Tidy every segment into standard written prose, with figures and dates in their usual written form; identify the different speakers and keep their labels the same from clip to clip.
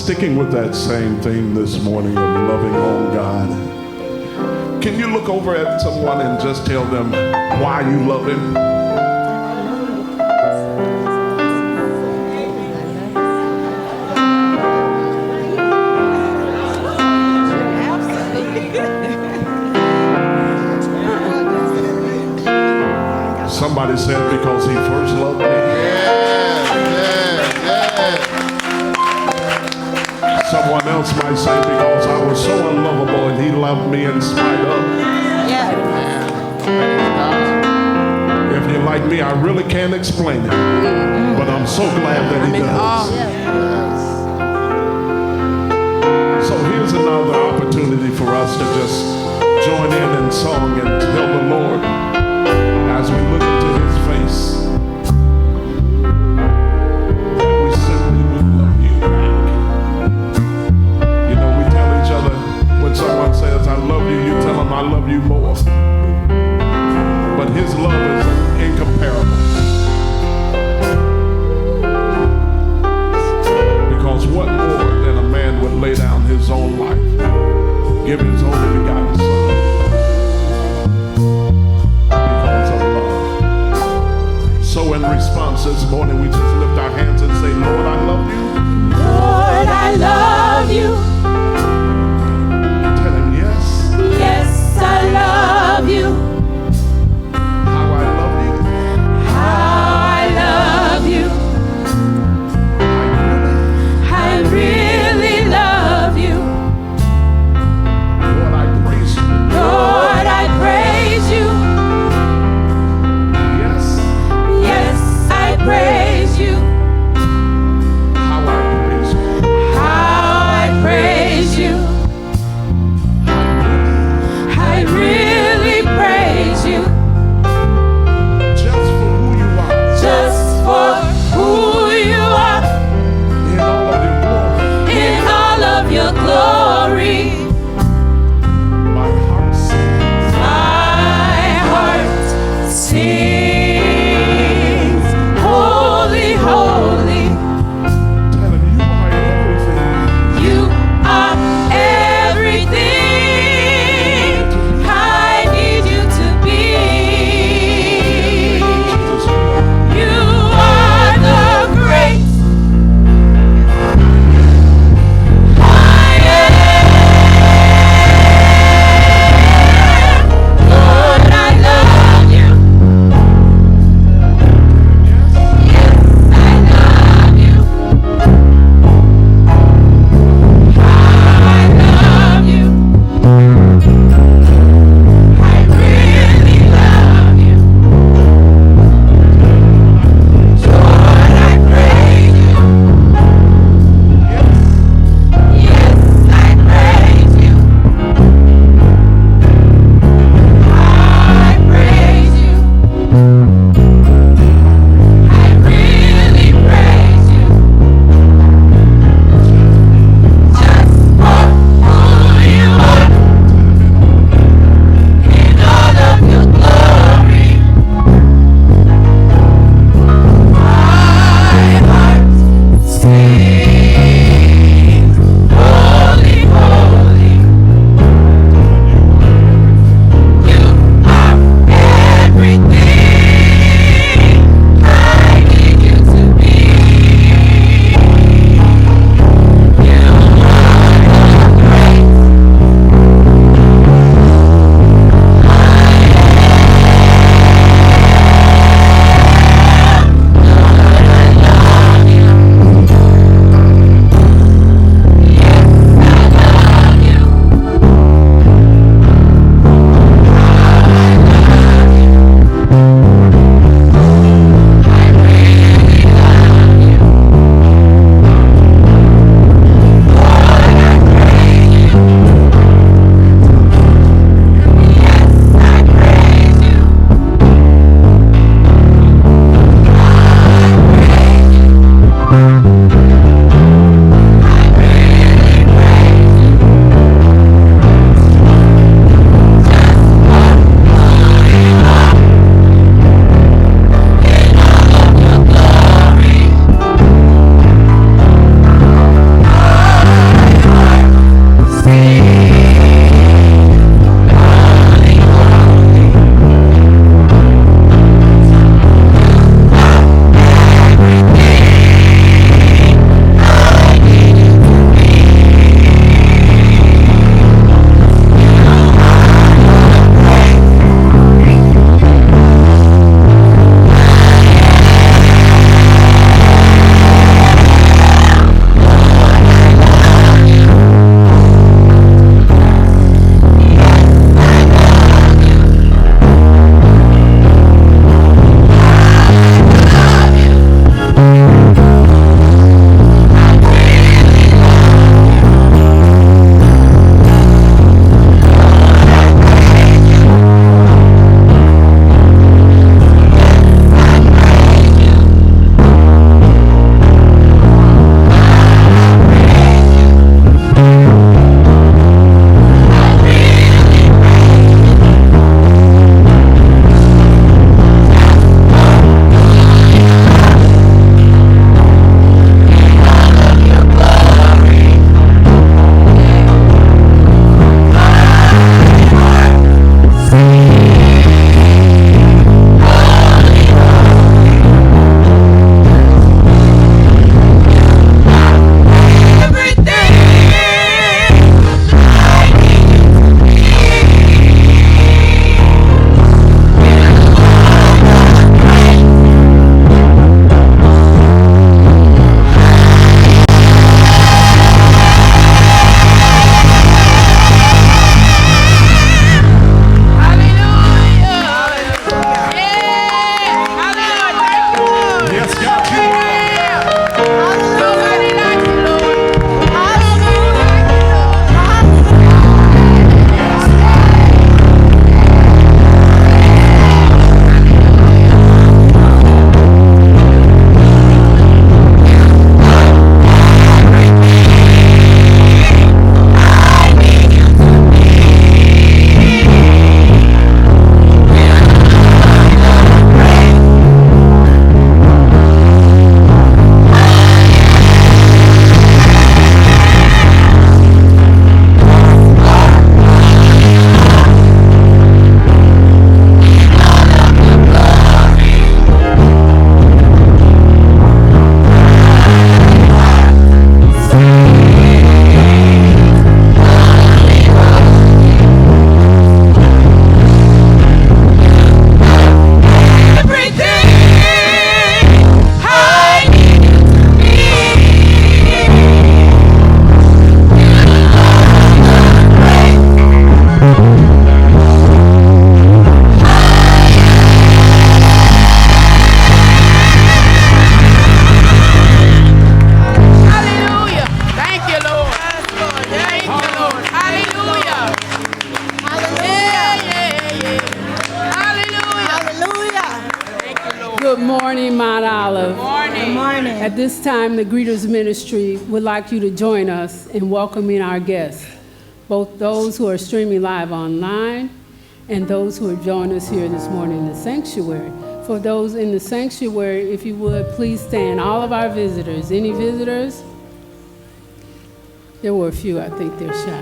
Speaker 1: Sticking with that same theme this morning of loving on God. Can you look over at someone and just tell them why you love him? Somebody said because he first loved me. Someone else might say because I was so unlovable and he loved me in spite of. If you're like me, I really can't explain it, but I'm so glad that he does. So here's another opportunity for us to just join in song and tell the Lord as we look into his face that we simply will love you back. You know, we tell each other when someone says, I love you, you tell them I love you more. But his love is incomparable. Because what more than a man would lay down his own life, give his only begotten son. So in response this morning, we just lift our hands and say, Lord, I love you.
Speaker 2: Lord, I love you.
Speaker 1: Tell him yes.
Speaker 2: Yes, I love you.
Speaker 1: How I love you.
Speaker 2: How I love you. I really love you.
Speaker 1: Lord, I praise you.
Speaker 3: Good morning, Mount Olive.
Speaker 4: Good morning.
Speaker 3: At this time, the Greeters Ministry would like you to join us in welcoming our guests, both those who are streaming live online and those who are joining us here this morning in the sanctuary. For those in the sanctuary, if you would, please stand. All of our visitors. Any visitors? There were a few. I think they're shy.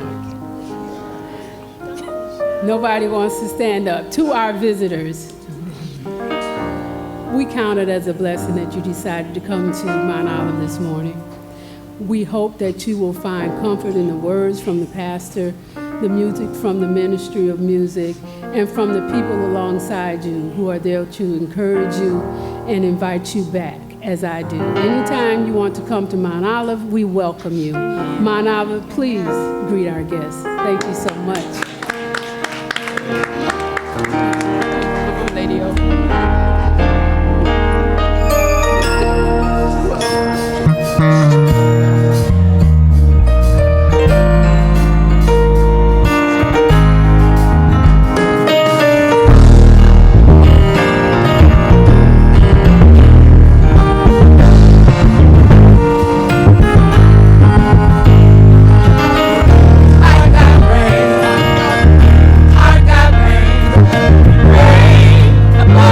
Speaker 3: Nobody wants to stand up. To our visitors, we count it as a blessing that you decided to come to Mount Olive this morning. We hope that you will find comfort in the words from the pastor, the music from the ministry of music, and from the people alongside you who are there to encourage you and invite you back, as I do. Anytime you want to come to Mount Olive, we welcome you. Mount Olive, please greet our guests. Thank you so much. Lady O.
Speaker 2: Above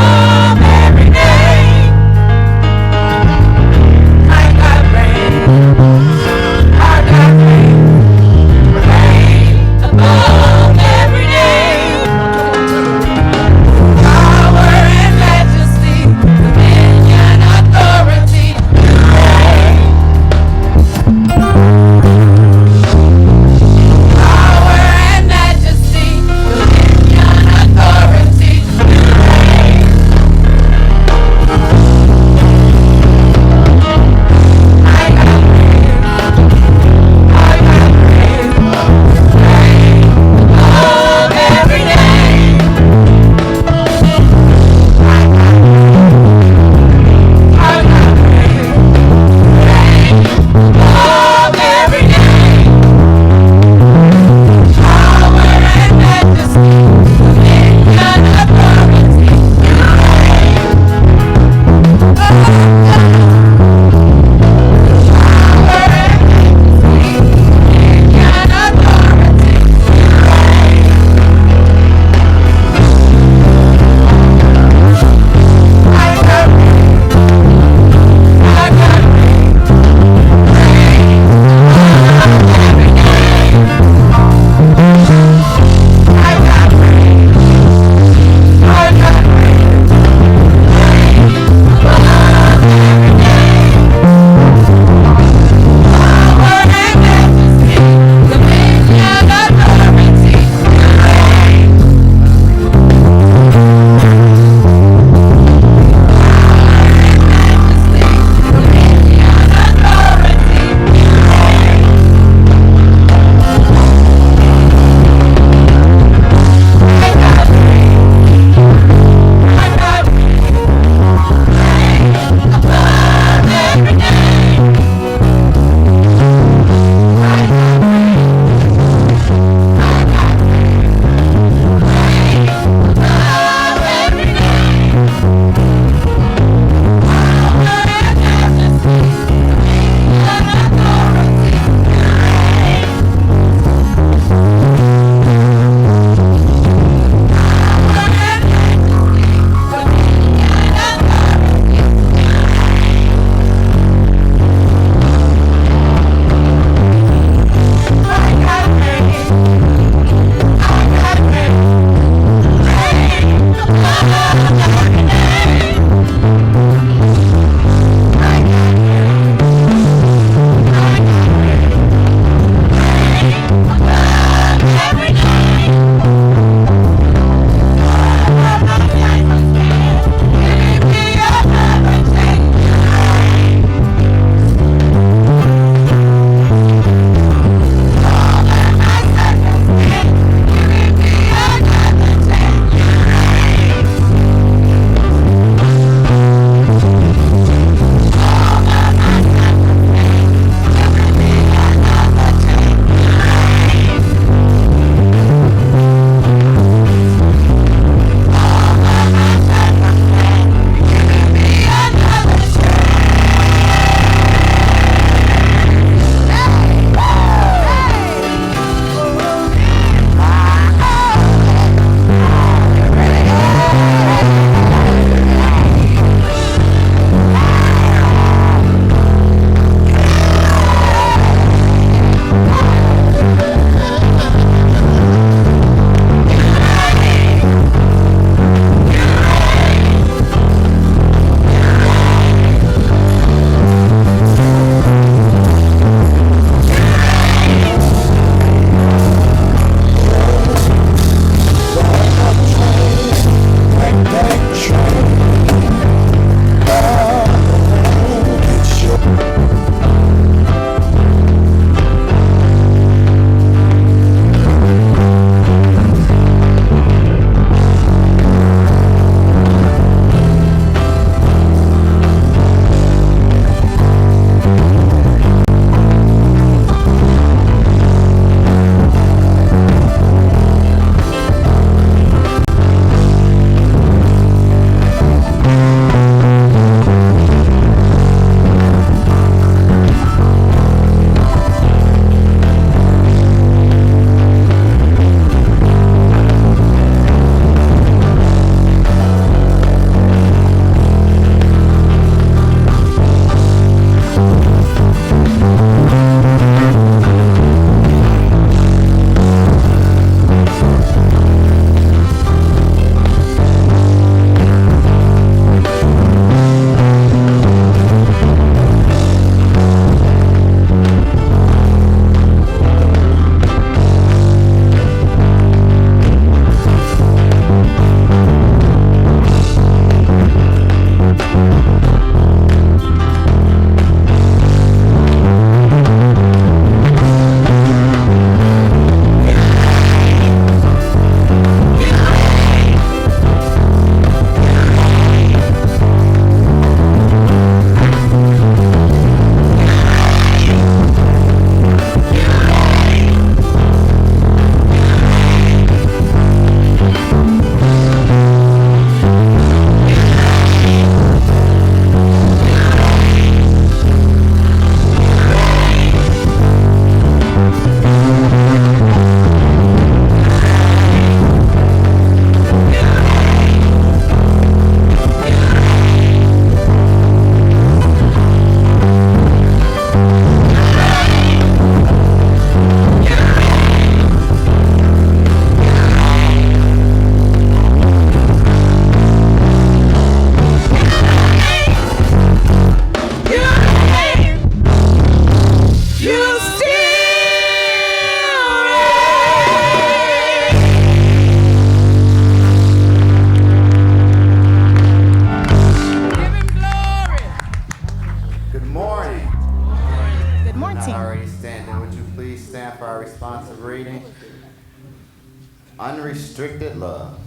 Speaker 4: Unrestricted love.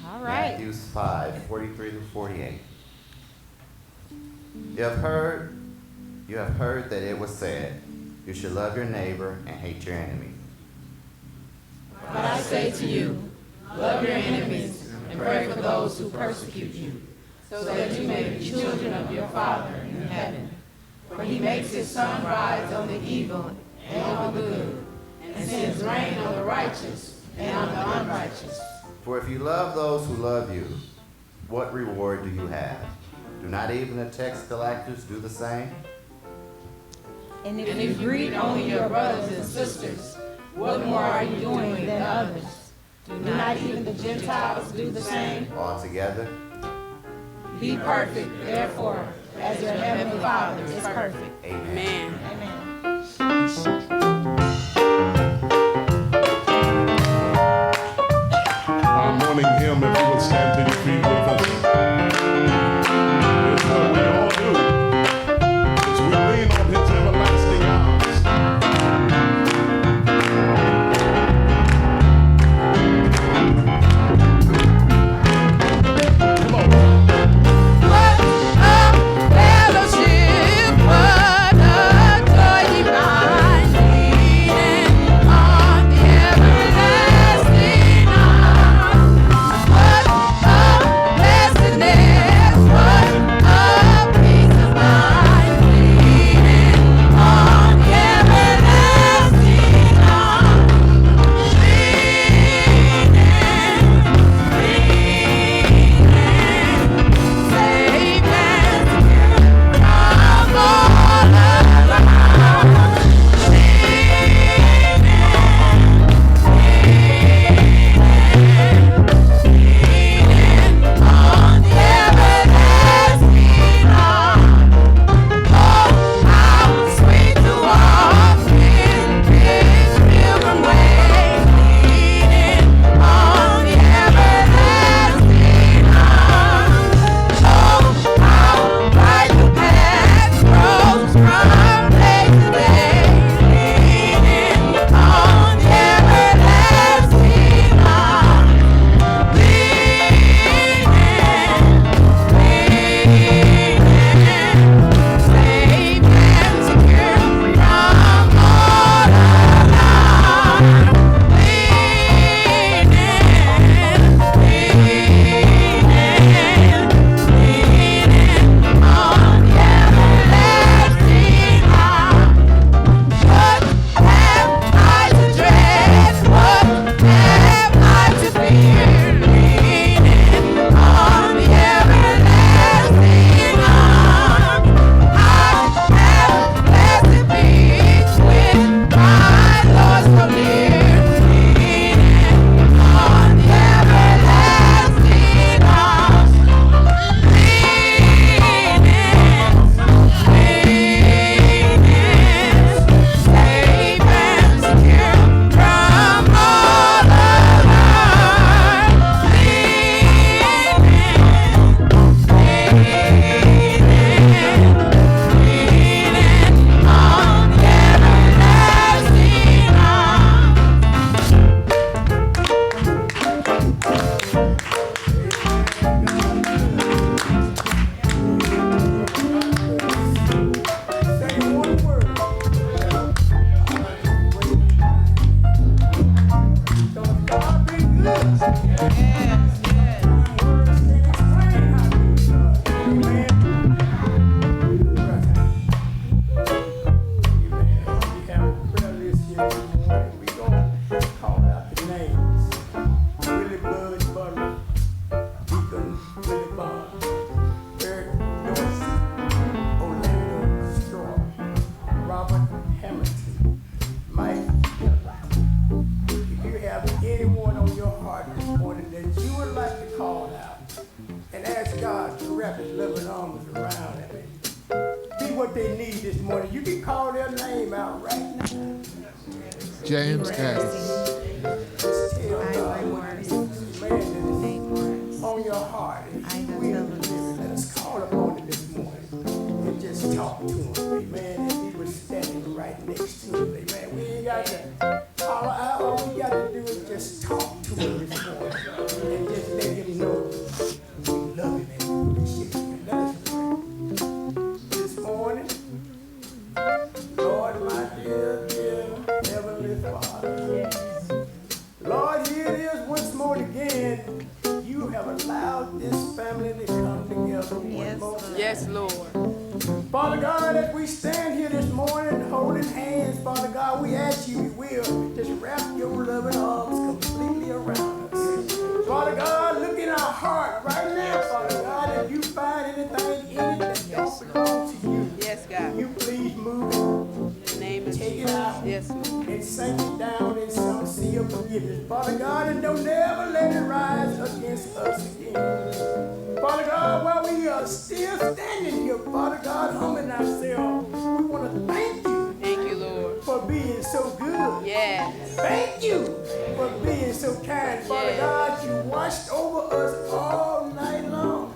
Speaker 2: All right.
Speaker 4: Matthew 5:43-48. You have heard that it was said, you should love your neighbor and hate your enemy.
Speaker 2: But I say to you, love your enemies and pray for those who persecute you, so that you may be children of your Father in heaven. For he makes his sun rise on the evil and on the good, and sends rain on the righteous and on the unrighteous.
Speaker 4: For if you love those who love you, what reward do you have? Do not even the tax collectors do the same?
Speaker 2: And if you greet only your brothers and sisters, what more are you doing than others? Do not even the Gentiles do the same?
Speaker 4: Altogether,
Speaker 2: Be perfect, therefore, as your heavenly Father is perfect.
Speaker 4: amen.
Speaker 2: Amen.
Speaker 1: Our morning hymn, if you would stand to your feet with us. It's what we all do. It's we lean on his everlasting arms. Come on.
Speaker 2: What a fellowship, what a joy divine, leaning on the everlasting arms. What a blessedness, what a peace of mind, leaning on the everlasting arms. Safe and secure from all around. Leaning on the everlasting arm. Oh, how sweet to walk in His pilgrim way. Leaning on the everlasting arm. Oh, how bright the path grows from day to day. Leaning on the everlasting arm. Leaning, safe and secure from all alarm. Leaning on the everlasting arm. What have I to dread? What have I to fear? Leaning on the everlasting arm. I have blessed peace with my Lord so near. Leaning on the everlasting arm. Safe and secure from all alarm. Leaning on the everlasting arm.
Speaker 5: Deacon, Robert Hamilton, Mike. If you have anyone on your heart this morning that you would like to call out and ask God to wrap his loving arms around them and be what they need this morning, you can call their name out right now.
Speaker 6: James Gladys.
Speaker 5: Tell God what it is, man, that is on your heart. And he will deliver. Let us call upon him this morning and just talk to him. Amen. And he was standing right next to him. Amen. We ain't got to holler out. All we got to do is just talk to him this morning and just let him know we love him and we appreciate him. Let us pray. This morning, Lord, my dear, dear Heavenly Father, Lord, here it is once more again. You have allowed this family to come together one more time.
Speaker 2: Yes, Lord.
Speaker 5: Father God, as we stand here this morning holding hands, Father God, we ask you, we will just wrap your loving arms completely around us. Father God, look in our heart right now, Father God, if you find anything in it that don't belong to you.
Speaker 2: Yes, God.
Speaker 5: You please move it,
Speaker 2: In the name of
Speaker 5: take it out,
Speaker 2: Yes, Lord.
Speaker 5: and sink it down in some sea of forgiveness. Father God, and don't never let it rise against us again. Father God, while we are still standing here, Father God, humbling ourselves, we want to thank you.
Speaker 2: Thank you, Lord.
Speaker 5: For being so good.
Speaker 2: Yes.
Speaker 5: Thank you for being so kind. Father
Speaker 2: Yes.
Speaker 5: God, you watched over us all night long.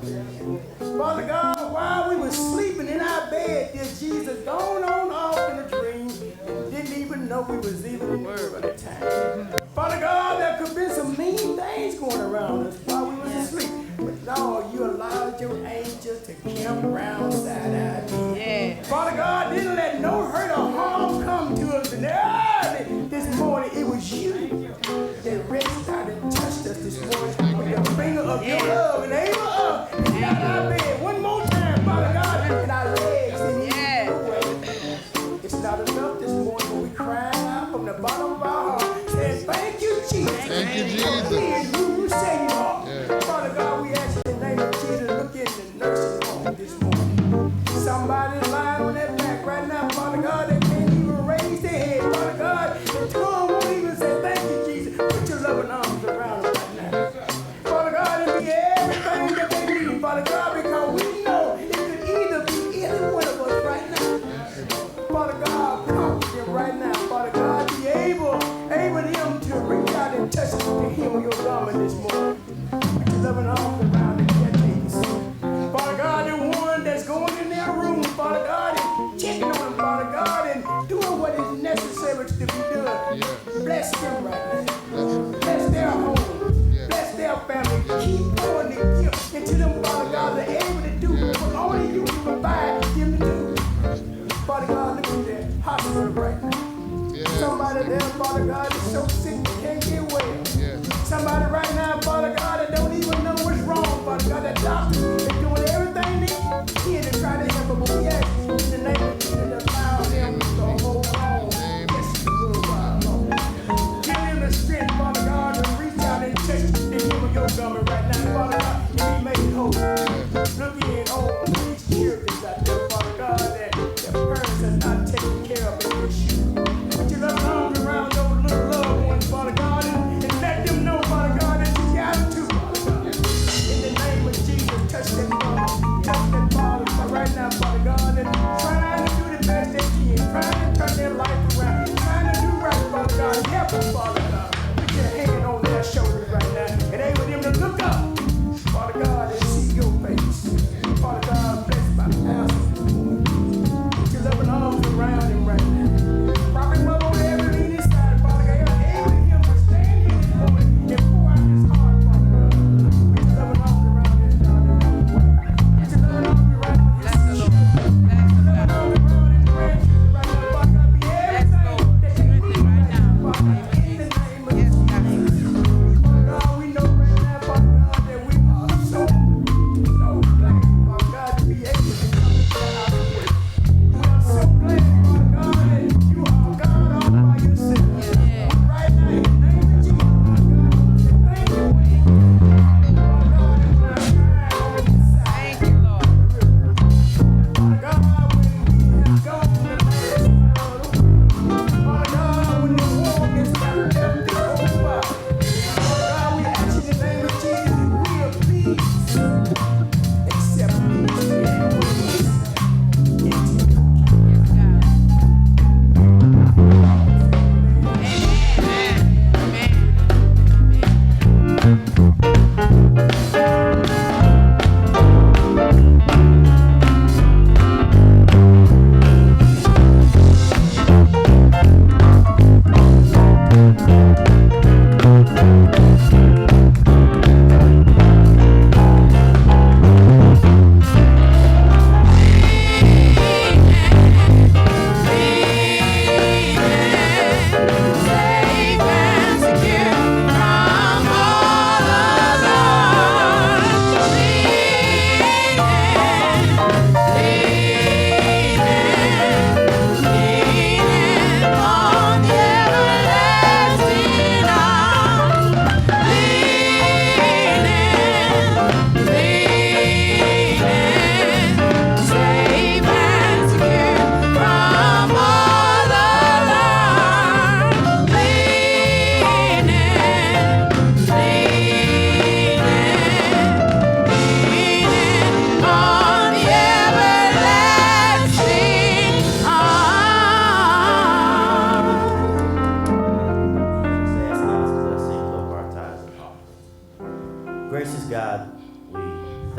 Speaker 5: Father God, while we were sleeping in our bed, dear Jesus, gone on off in a dream and didn't even know we was even in the world at the time. Father God, there could have been some mean things going around us while we was asleep. But Lord, you allowed your angels to camp around side our
Speaker 2: Yes.
Speaker 5: Father God, didn't let no hurt or harm come to us. And early this morning, it was you that reached out and touched us this morning with your finger of your love and able up and got our bed one more time, Father God, and our legs in your way. It's not enough this morning when we crying out from the bottom of our heart, saying, thank you, Jesus.
Speaker 6: Thank you, Jesus.
Speaker 5: For being who you say you are.
Speaker 6: Yeah.
Speaker 5: Father God, we ask in the name of Jesus, look in the nursing home this morning. Somebody's lying on their back right now, Father God, they can't even raise their head, Father God. The tongue won't even say thank you, Jesus. Put your loving arms around them right now. Father God, it be everything that they need, Father God, because we know it could either be any one of us right now. Father God, comfort them right now. Father God, be able them to reach out and touch the hem of your garment this morning. Put your loving arms around them, Father God, the one that's going in their room, Father God, and checking on them, Father God, and doing what is necessary to be done.
Speaker 6: Yeah.
Speaker 5: Bless them right now. Bless their home.
Speaker 6: Yeah.
Speaker 5: Bless their family. Keep pouring the gift into them, Father God, they're able to do what only you can provide them to do. Father God, look at that hospital right now.
Speaker 6: Yeah.
Speaker 5: Somebody there, Father God, is so sick they can't get well.
Speaker 6: Yeah.
Speaker 5: Somebody right now, Father God, that don't even know what's wrong, Father God, that doctor is doing everything they can to try to help them. But we ask you in the name of Jesus to allow them to hold on. Just a little while longer. Give them the strength, Father God, to reach out and touch the hem of your garment right now, Father God, and be made whole. Look in on these children out there, Father God, that their parents are not taking care of their issues. Put your love arms around those little loved ones, Father God, and let them know, Father God, that you got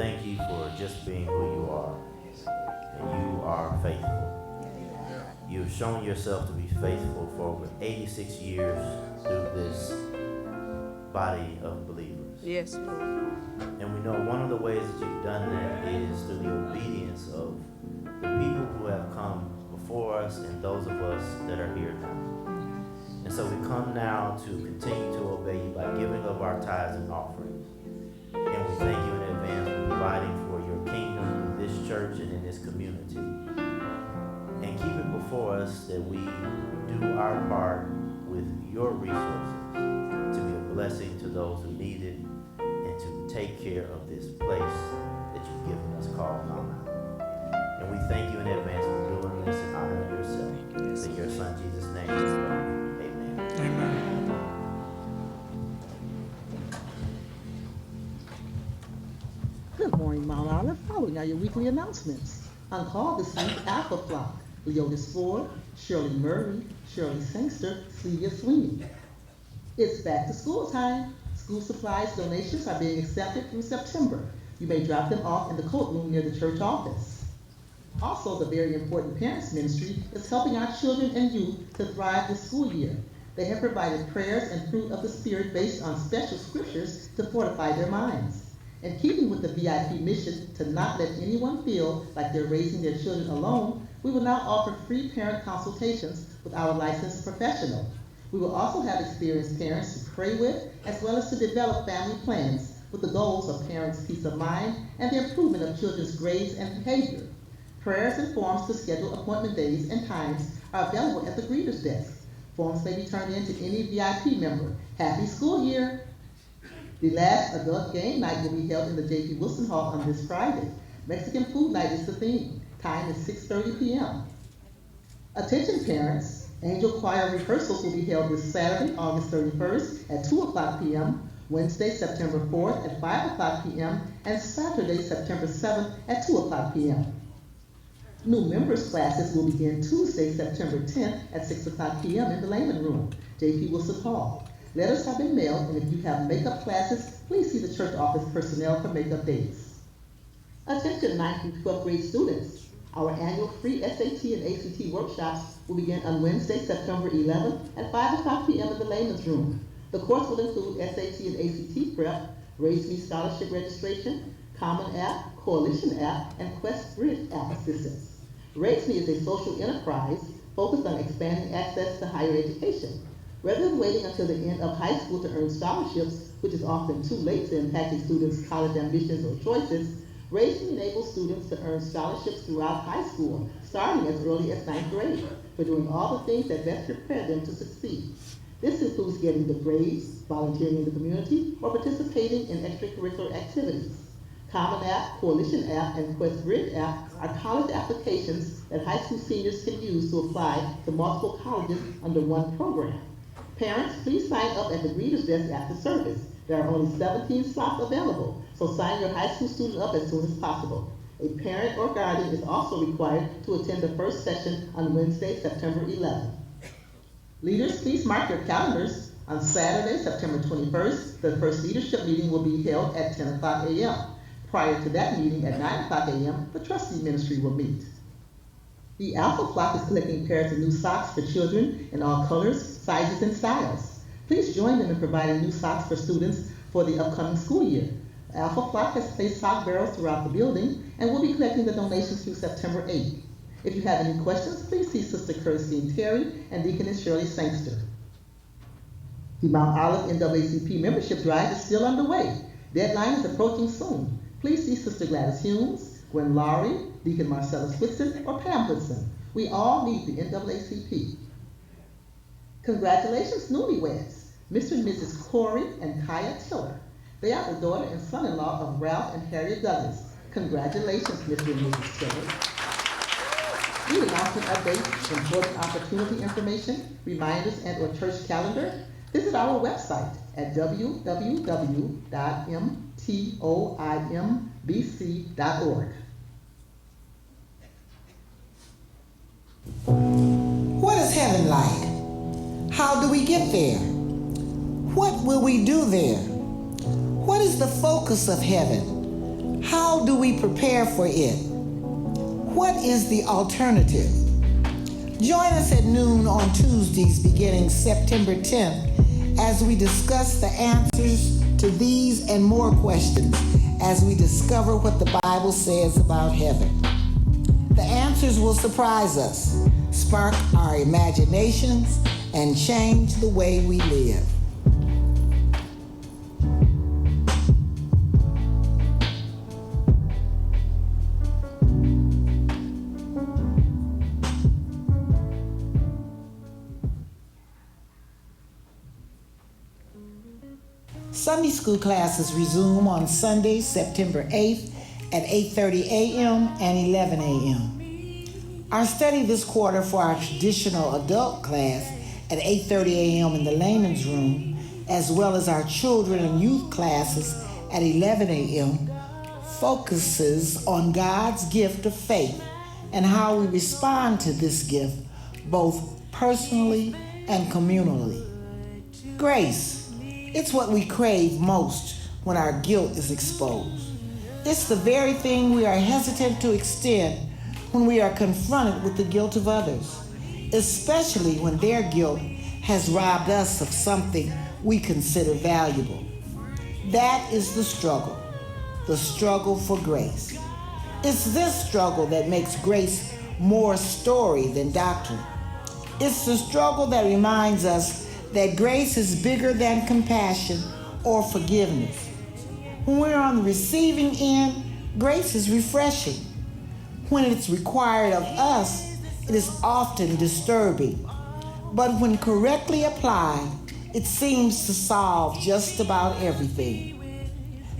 Speaker 4: thank you for just being who you are. And you are faithful. You have shown yourself to be faithful for over 86 years through this body of believers.
Speaker 2: Yes, Lord.
Speaker 4: And we know one of the ways that you've done that is through the obedience of the people who have come before us and those of us that are here now. And so we come now to continue to obey you by giving of our tithes and offerings. And we thank you in advance for providing for your kingdom in this church and in this community. And keep it before us that we do our part with your resources to be a blessing to those who need it and to take care of this place that you've given us called Mama. And we thank you in advance for doing this and honoring yourself. In your son Jesus' name, amen.
Speaker 1: Amen.
Speaker 7: Good morning, Mount Olive. Following are your weekly announcements. On call this week, Alpha Flock, Leotis Ford, Shirley Murray, Shirley Sangster, Celia Sweeney. It's back to school time. School supplies donations are being accepted through September. You may drop them off in the coat room near the church office. Also, the very important Parents Ministry is helping our children and youth to thrive this school year. They have provided prayers and fruit of the Spirit based on special scriptures to fortify their minds. In keeping with the VIP mission to not let anyone feel like they're raising their children alone, we will now offer free parent consultations with our licensed professional. We will also have experienced parents to pray with, as well as to develop family plans with the goals of parents' peace of mind and the improvement of children's grades and behavior. Prayers and forms to schedule appointment days and times are available at the greeter's desk. Forms may be turned in to any VIP member. Happy school year! The last adult game night will be held in the J.P. Wilson Hall on this Friday. Mexican food night is the theme. Time is 6:30 p.m. Attention parents, Angel Choir rehearsals will be held this Saturday, August 31st at 2 o'clock p.m., Wednesday, September 4th at 5 o'clock p.m., and Saturday, September 7th at 2 o'clock p.m. New members classes will begin Tuesday, September 10th at 6 o'clock p.m. in the Laymen room, J.P. Wilson Hall. Letters have been mailed, and if you have makeup classes, please see the church office personnel for makeup days. Attention 9th through 12th grade students. Our annual free SAT and ACT workshops will begin on Wednesday, September 11th at 5 o'clock p.m. in the Laymen's room. The course will include SAT and ACT prep, Raise Me Scholarship registration, Common App, Coalition App, and Quest Bridge app assistance. Raise Me is a social enterprise focused on expanding access to higher education. Rather than waiting until the end of high school to earn scholarships, which is often too late to impact a student's college ambitions or choices, Raise Me enables students to earn scholarships throughout high school, starting as early as 9th grade, for doing all the things that best prepare them to succeed. This includes getting good grades, volunteering in the community, or participating in extracurricular activities. Common App, Coalition App, and Quest Bridge App are college applications that high school seniors can use to apply to multiple colleges under one program. Parents, please sign up at the greeter's desk after service. There are only 17 slots available, so sign your high school student up as soon as possible. A parent or guardian is also required to attend the first session on Wednesday, September 11th. Leaders, please mark your calendars. On Saturday, September 21st, the first leadership meeting will be held at 10 o'clock a.m. Prior to that meeting at 9 o'clock a.m., the trustee ministry will meet. The Alpha Flock is collecting pairs of new socks for children in all colors, sizes, and styles. Please join them in providing new socks for students for the upcoming school year. Alpha Flock has placed sock barrels throughout the building and will be collecting the donations through September 8th. If you have any questions, please see Sister Kirstine Terry and Deaconess Shirley Sangster. The Mount Olive NAACP membership drive is still underway. Deadline is approaching soon. Please see Sister Gladys Humes, Gwen Lowery, Deacon Marcelus Whitson, or Pam Whitson. We all need the NAACP. Congratulations, newlyweds, Mr. and Mrs. Corey and Kaya Tiller. They are the daughter and son-in-law of Ralph and Harriet Douglas. Congratulations, Mr. and Mrs. Tiller. Need announcement updates, important opportunity information, reminders, and or church calendar? Visit our website at www.mtoimbc.org.
Speaker 8: What is heaven like? How do we get there? What will we do there? What is the focus of heaven? How do we prepare for it? What is the alternative? Join us at noon on Tuesdays beginning September 10th as we discuss the answers to these and more questions as we discover what the Bible says about heaven. The answers will surprise us, spark our imaginations, and change the way we live. Sunday school classes resume on Sunday, September 8th at 8:30 a.m. and 11 a.m. Our study this quarter for our traditional adult class at 8:30 a.m. in the Laymen's room, as well as our children and youth classes at 11 a.m., focuses on God's gift of faith and how we respond to this gift, both personally and communally. Grace. It's what we crave most when our guilt is exposed. It's the very thing we are hesitant to extend when we are confronted with the guilt of others, especially when their guilt has robbed us of something we consider valuable. That is the struggle for grace. It's this struggle that makes grace more story than doctrine. It's the struggle that reminds us that grace is bigger than compassion or forgiveness. When we're on the receiving end, grace is refreshing. When it's required of us, it is often disturbing. But when correctly applied, it seems to solve just about everything.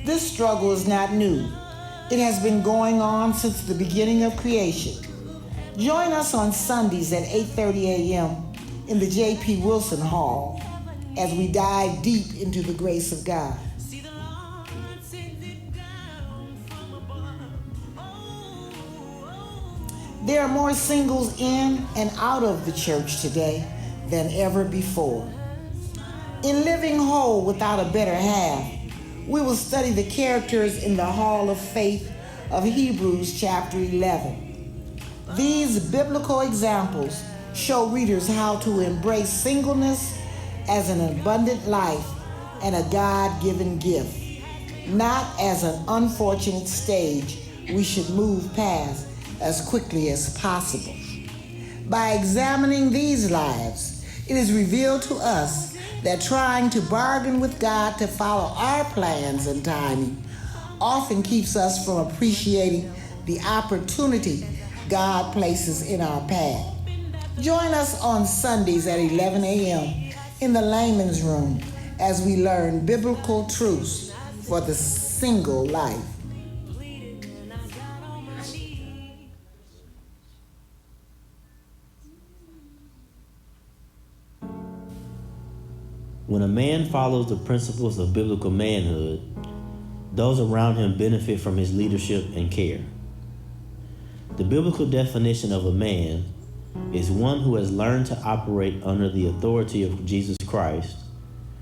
Speaker 8: This struggle is not new. It has been going on since the beginning of creation. Join us on Sundays at 8:30 a.m. in the J.P. Wilson Hall as we dive deep into the grace of God. There are more singles in and out of the church today than ever before. In Living Whole Without a Better Half, we will study the characters in the Hall of Faith of Hebrews chapter 11. These biblical examples show readers how to embrace singleness as an abundant life and a God-given gift, not as an unfortunate stage we should move past as quickly as possible. By examining these lives, it is revealed to us that trying to bargain with God to follow our plans and timing often keeps us from appreciating the opportunity God places in our path. Join us on Sundays at 11 a.m. in the Laymen's room as we learn biblical truths for the single life.
Speaker 4: When a man follows the principles of biblical manhood, those around him benefit from his leadership and care. The biblical definition of a man is one who has learned to operate under the authority of Jesus Christ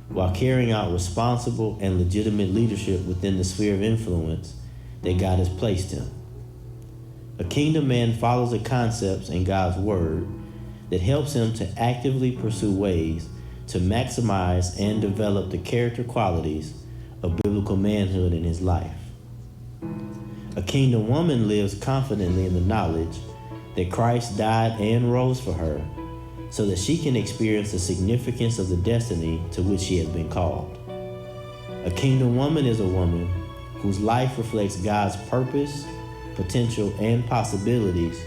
Speaker 4: while carrying out responsible and legitimate leadership within the sphere of influence that God has placed him. A kingdom man follows the concepts in God's word that helps him to actively pursue ways to maximize and develop the character qualities of biblical manhood in his life. A kingdom woman lives confidently in the knowledge that Christ died and rose for her so that she can experience the significance of the destiny to which she has been called. A kingdom woman is a woman whose life reflects God's purpose, potential, and possibilities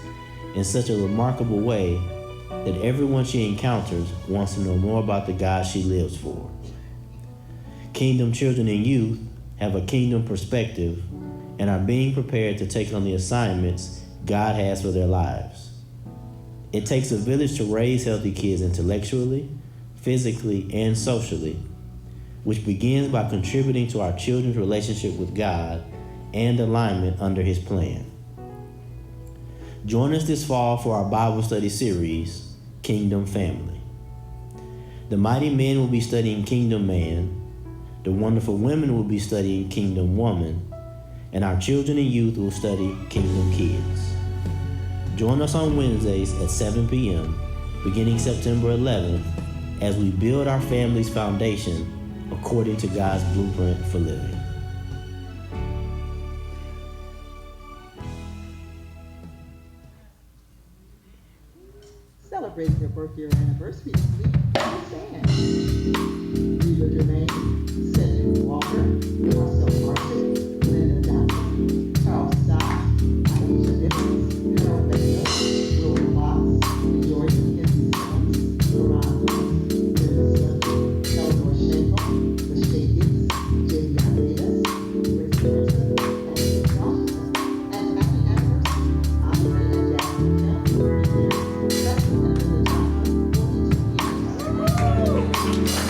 Speaker 4: in such a remarkable way that everyone she encounters wants to know more about the God she lives for. Kingdom children and youth have a kingdom perspective and are being prepared to take on the assignments God has for their lives. It takes a village to raise healthy kids intellectually, physically, and socially, which begins by contributing to our children's relationship with God and alignment under His plan. Join us this fall for our Bible study series, Kingdom Family. The mighty men will be studying Kingdom Man, the wonderful women will be studying Kingdom Woman, and our children and youth will study Kingdom Kids. Join us on Wednesdays at 7 p.m., beginning September 11th, as we build our family's foundation according to God's blueprint for living.
Speaker 7: Celebrating your birthday or anniversary this week, stand. Reba Germain, Cedric Walker, Marcel Martin, Linda Johnson, Charles Scott, Aisha Nichols, Harold Baker, William Watts, George Mackenzie Simmons, Ron Lewis, Brenda Sutton, Eleanor Schenkel, the Shakings, Jamie Isaias, Rick Harrison, and Nick Washington. And happy anniversary, Andre and Jackie Kemp, 3 years. Leslie and Linda Johnson, 42 years.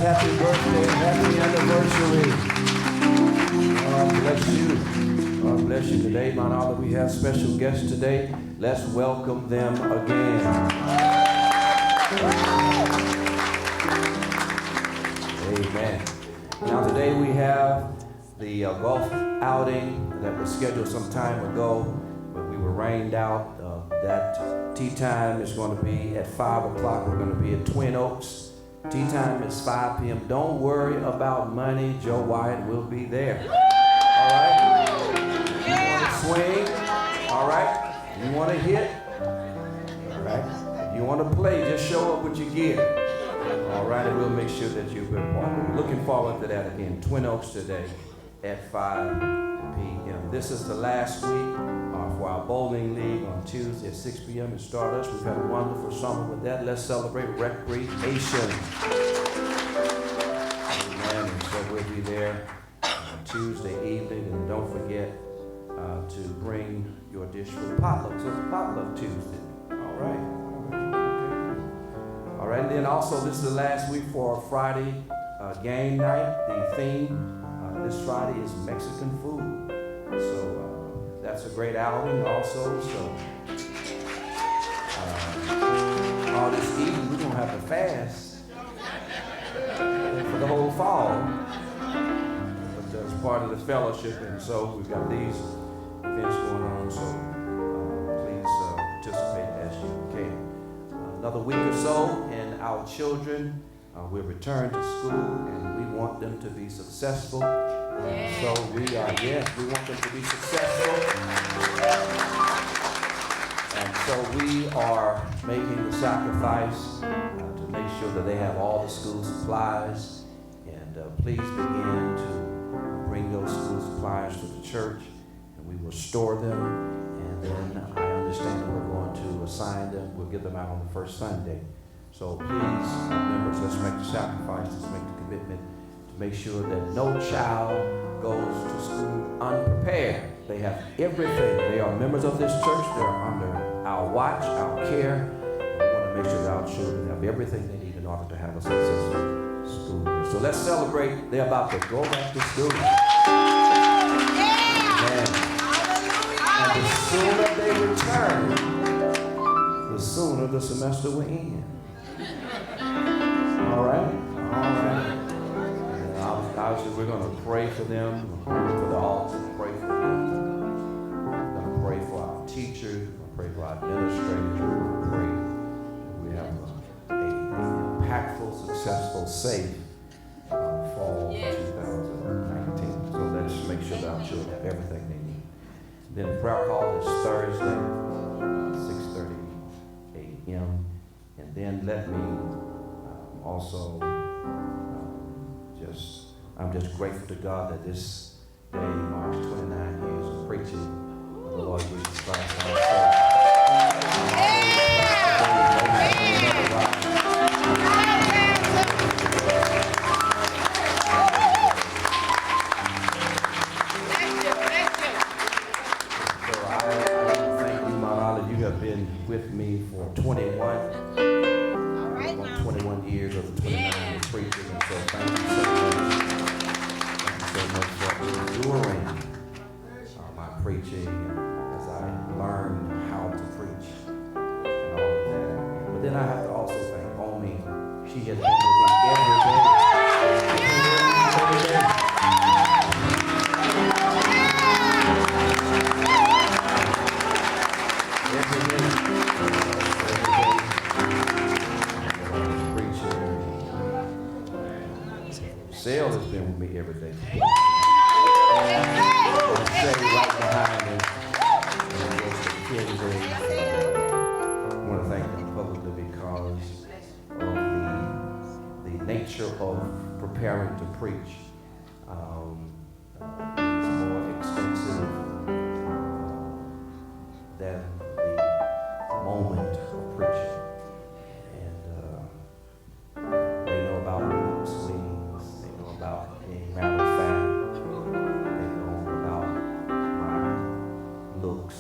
Speaker 9: Happy birthday, happy anniversary. God bless you. God bless you today. My honor, we have special guests today. Let's welcome them again. Amen. Now today we have the golf outing that was scheduled some time ago, but we were rained out. That tea time is going to be at 5 o'clock. We're going to be at Twin Oaks. Tea time is 5 p.m. Don't worry about money. Joe Wyatt will be there. All right? You want to swing? All right? You want to hit? All right? If you want to play, just show up with your gear. All right? And we'll make sure that you're good partner. We're looking forward to that again. Twin Oaks today at 5 p.m. This is the last week for our bowling league on Tuesday at 6 p.m. in Stardust. We've had a wonderful summer with that. Let's celebrate recreation. Amen. And so we'll be there on Tuesday evening. And don't forget to bring your dish for the potluck. So it's a potluck Tuesday. All right. Okay. All right. And then also this is the last week for Friday game night. The theme this Friday is Mexican food. So that's a great outing also. So all this eating, we're going to have to fast for the whole fall. But that's part of the fellowship. And so we've got these events going on. So please participate as you can. Another week or so, and our children will return to school, and we want them to be successful. So we want them to be successful. And so we are making the sacrifice to make sure that they have all the school supplies. And please begin to bring those school supplies to the church, and we will store them. And then I understand that we're going to assign them. We'll give them out on the first Sunday. So please, members, let's make the sacrifice, let's make the commitment to make sure that no child goes to school unprepared. They have everything. They are members of this church. They're under our watch, our care. And we want to make sure that our children have everything they need in order to have a successful school year. So let's celebrate. They're about to go back to school. And the sooner they return, the sooner the semester will end. All right? All right. And obviously, we're going to pray for them. We're going to pray for the altar, pray for them. We're going to pray for our teachers. We're going to pray for our administrators. We're going to pray that we have an impactful, successful, safe fall 2019. So let's make sure that our children have everything they need. Then the prayer call is Thursday, 6:30 a.m. And then let me also I'm just grateful to God that this day marks 29 years of preaching of the Lord Jesus Christ. preaching and as I learned how to preach and all of that. But then I have to also thank Omi. She has been with me every day. Every day. Sale has been with me every day. Say right behind me. I want to thank them publicly because of the nature of preparing to preach. It's more expensive than the moment of preaching. And they know about mood swings. They know about being matter of fact. They know about my looks.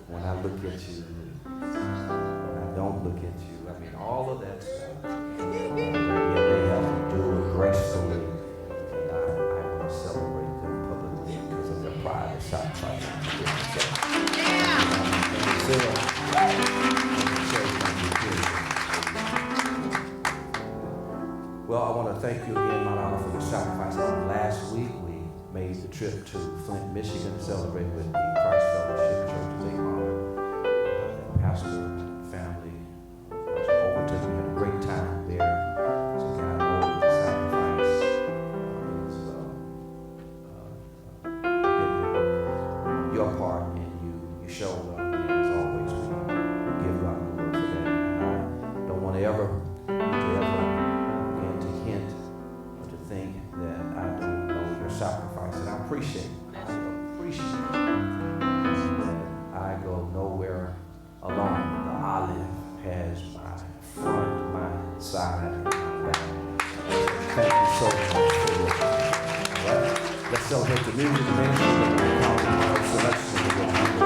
Speaker 9: When I look at you, when I don't look at you. I mean, all of that stuff. Yet they have to do it gracefully. And I want to celebrate them publicly because of their pride and sacrifice. Well, I want to thank you again, my Honor, for your sacrifice. Last week, we made the trip to Flint, Michigan to celebrate with the Christ Fellowship Church. They honored the pastor, family, Pastor Overton. We had a great time there. So God knows the sacrifice is your part, and you showed up. And as always, we give God the word for that. And I don't want to ever hint or to think that I don't know your sacrifice, and I appreciate that I go nowhere alone. The olive has my front, my side, and my back. Thank you so much for it. All right, let's celebrate the music ministry that we call the selection of the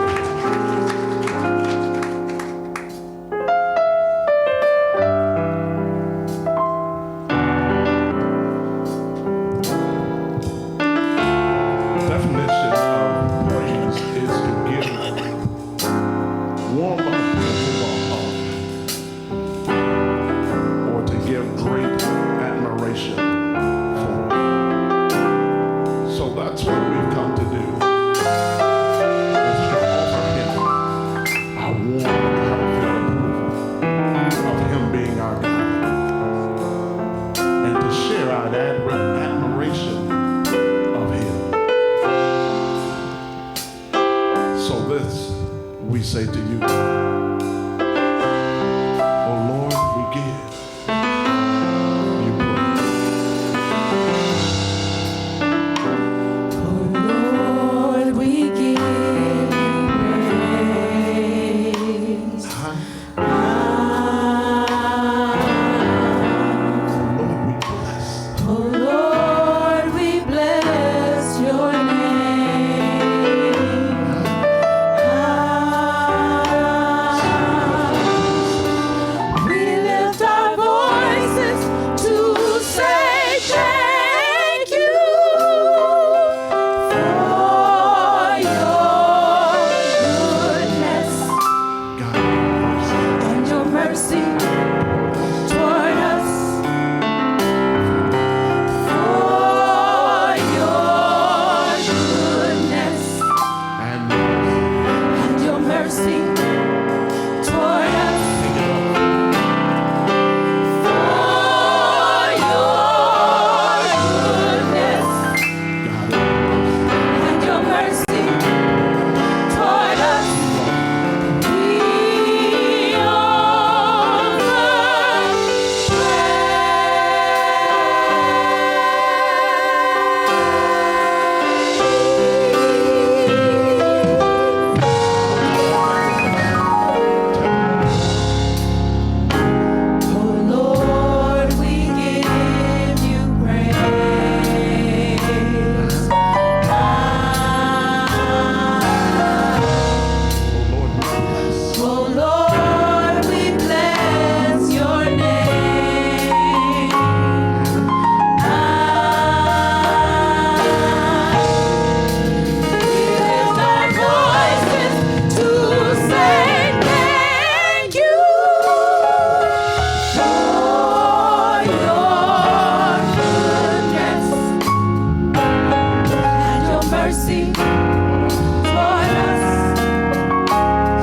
Speaker 2: mercy toward us.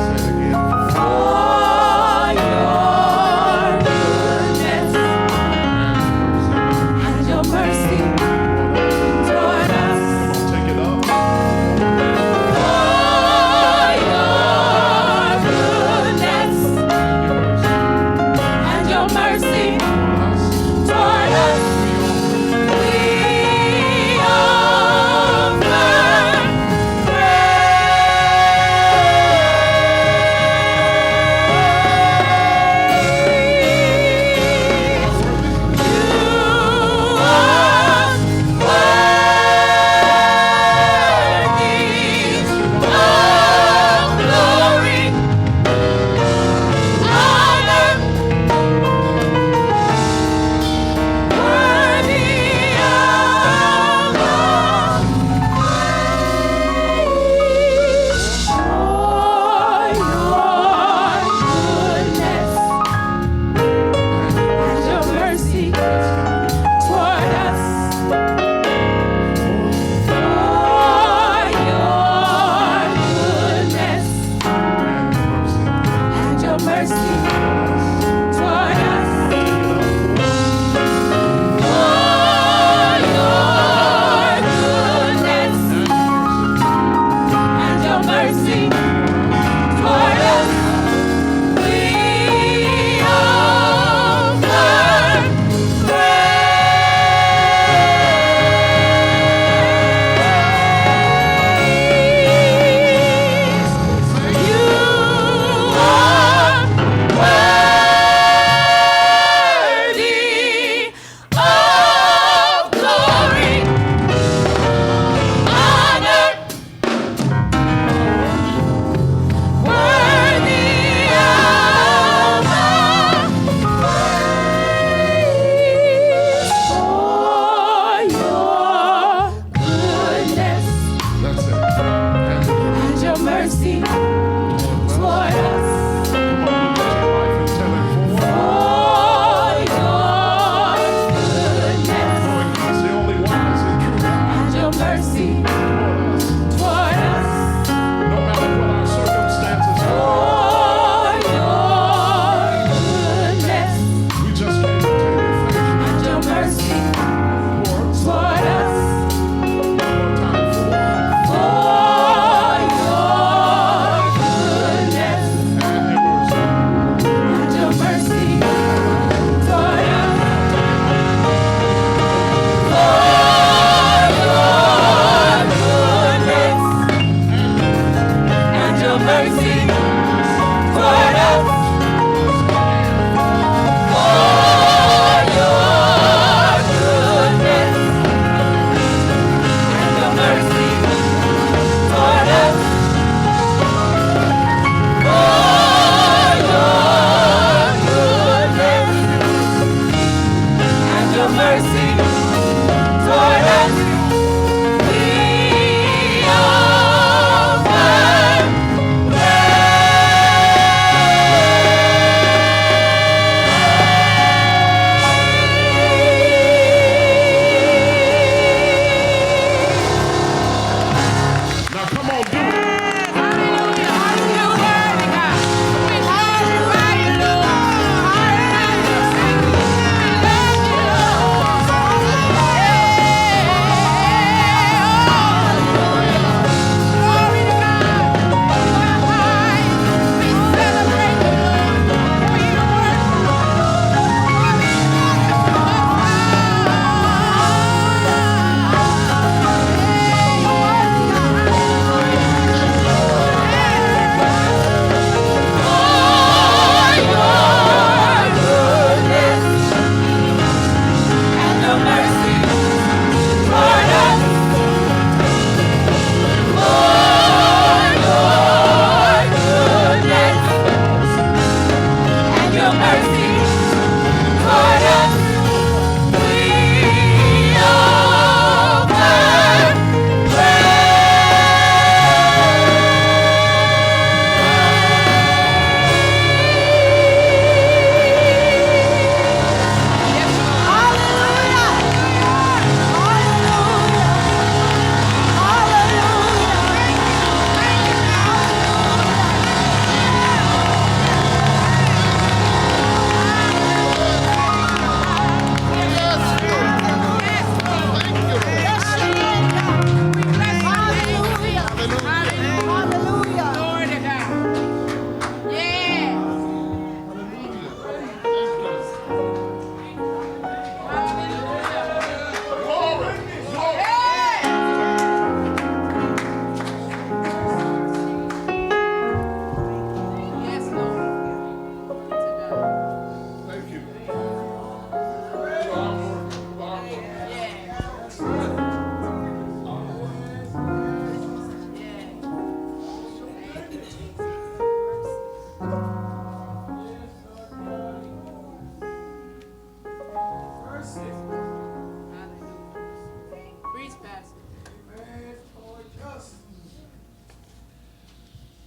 Speaker 1: Say it again.
Speaker 2: For your goodness and your mercy toward us.
Speaker 1: Come on, take it up.
Speaker 2: For your goodness and your mercy toward us. We offer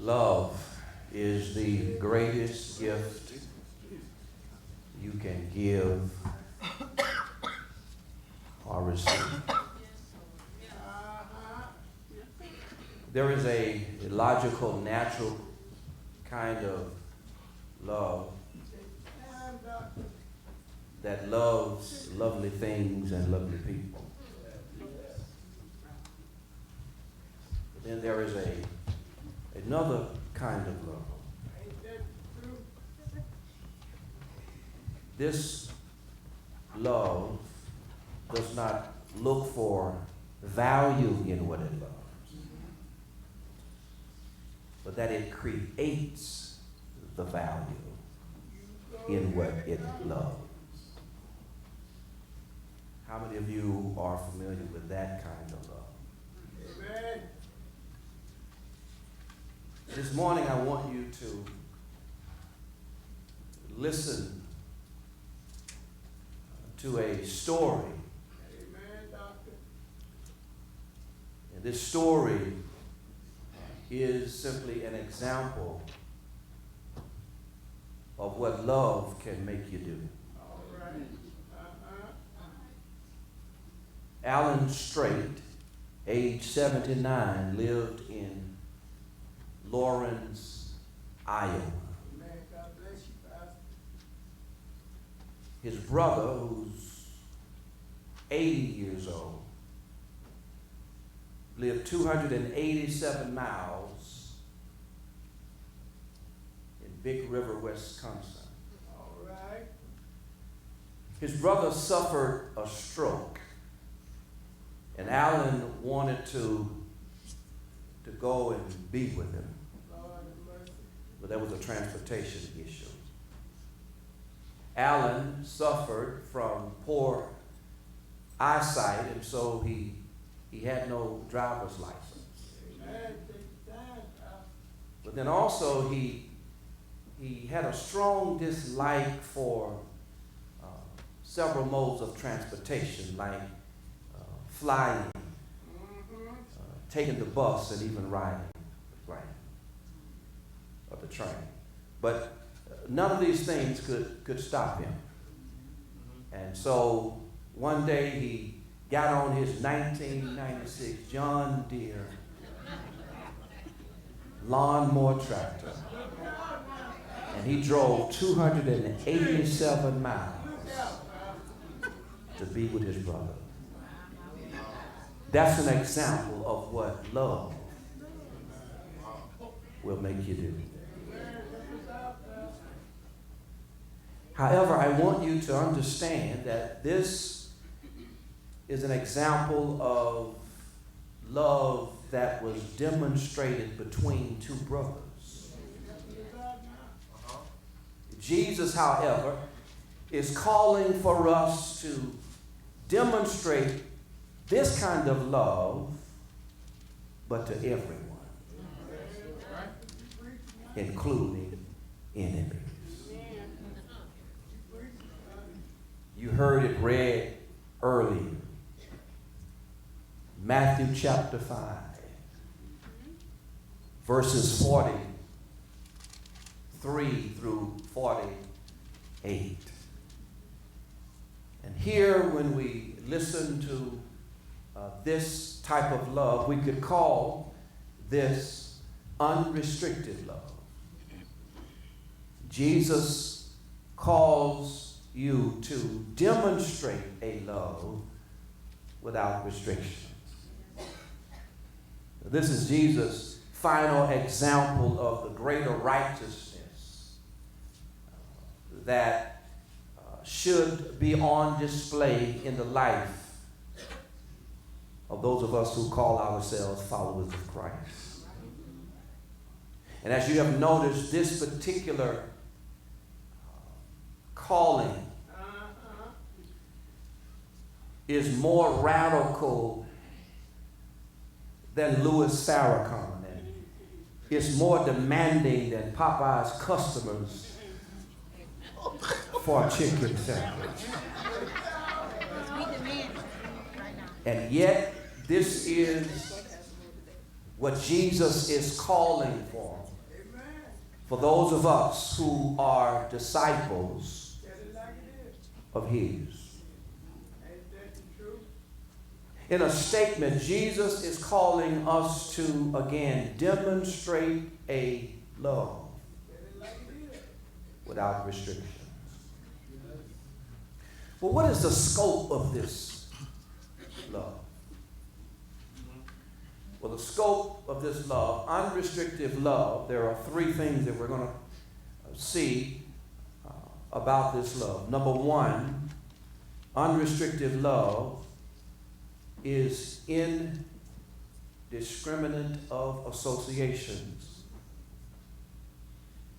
Speaker 9: Love is the greatest gift you can give or receive. There is a logical, natural kind of love that loves lovely things and lovely people. But then there is another kind of love. This love does not look for value in what it loves, but that it creates the value in what it loves. How many of you are familiar with that kind of love? Amen. This morning I want you to listen to a story. Amen, Doctor. And this story is simply an example of what love can make you do. All right. Alan Strait, age 79, lived in Lawrence, Iowa. Amen. God bless you, Pastor. His brother, who's 80 years old, lived 287 miles in Big River, Wisconsin. All right. His brother suffered a stroke, and Alan wanted to go and be with him. But there was a transportation issue. Alan suffered from poor eyesight, and so he had no driver's license. But then also he had a strong dislike for several modes of transportation, like flying, taking the bus, and even riding the plane or the train. But none of these things could stop him. And so one day he got on his 1996 John Deere lawnmower tractor, and he drove 287 miles to be with his brother. That's an example of what love will make you do. However, I want you to understand that this is an example of love that was demonstrated between two brothers. Jesus, however, is calling for us to demonstrate this kind of love, but to everyone, including enemies. You heard it read earlier. Matthew chapter 5, verses 43 through 48. And here, when we listen to this type of love, we could call this unrestricted love. Jesus calls you to demonstrate a love without restrictions. This is Jesus' final example of the greater righteousness that should be on display in the life of those of us who call ourselves followers of Christ. And as you have noticed, this particular calling is more radical than Louis Farrakhan, and it's more demanding than Popeye's customers for a chicken sandwich. And yet, this is what Jesus is calling for for those of us who are disciples of his. In a statement, Jesus is calling us to, again, demonstrate a love without restrictions. Well, what is the scope of this love? Well, the scope of this love, unrestricted love, there are three things that we're going to see about this love. Number one, unrestricted love is indiscriminate of associations.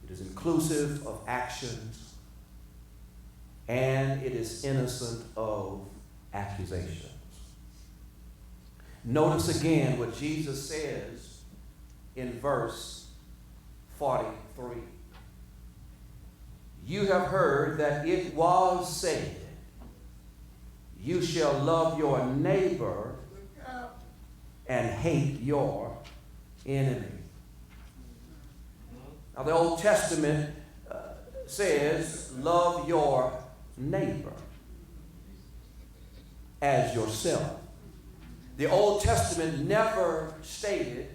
Speaker 9: It is inclusive of actions, and it is innocent of accusations. Notice again what Jesus says in verse 43. You have heard that it was said, you shall love your neighbor and hate your enemy. Now, the Old Testament says, love your neighbor as yourself. The Old Testament never stated,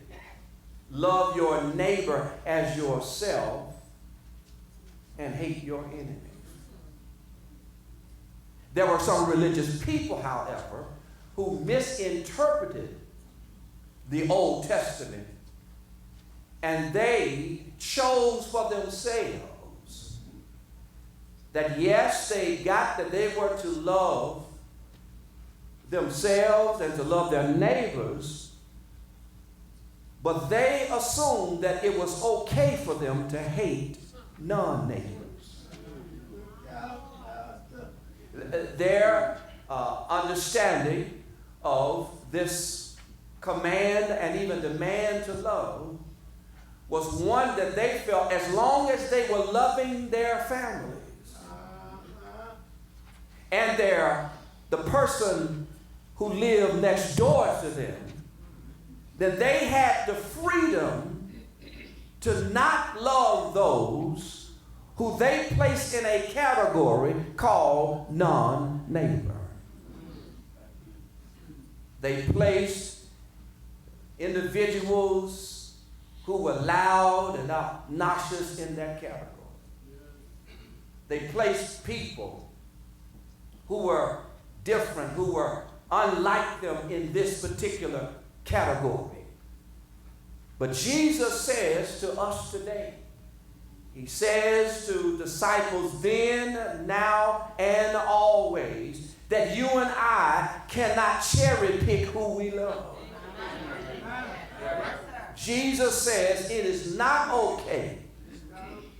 Speaker 9: love your neighbor as yourself and hate your enemy. There were some religious people, however, who misinterpreted the Old Testament, and they chose for themselves that yes, they got that they were to love themselves and to love their neighbors, but they assumed that it was okay for them to hate non-neighbors. Their understanding of this command and even demand to love was one that they felt as long as they were loving their families and the person who lived next door to them, then they had the freedom to not love those who they placed in a category called non-neighbor. They placed individuals who were loud and obnoxious in that category. They placed people who were different, who were unlike them in this particular category. But Jesus says to us today, he says to disciples then, now, and always, that you and I cannot cherry pick who we love. Jesus says it is not okay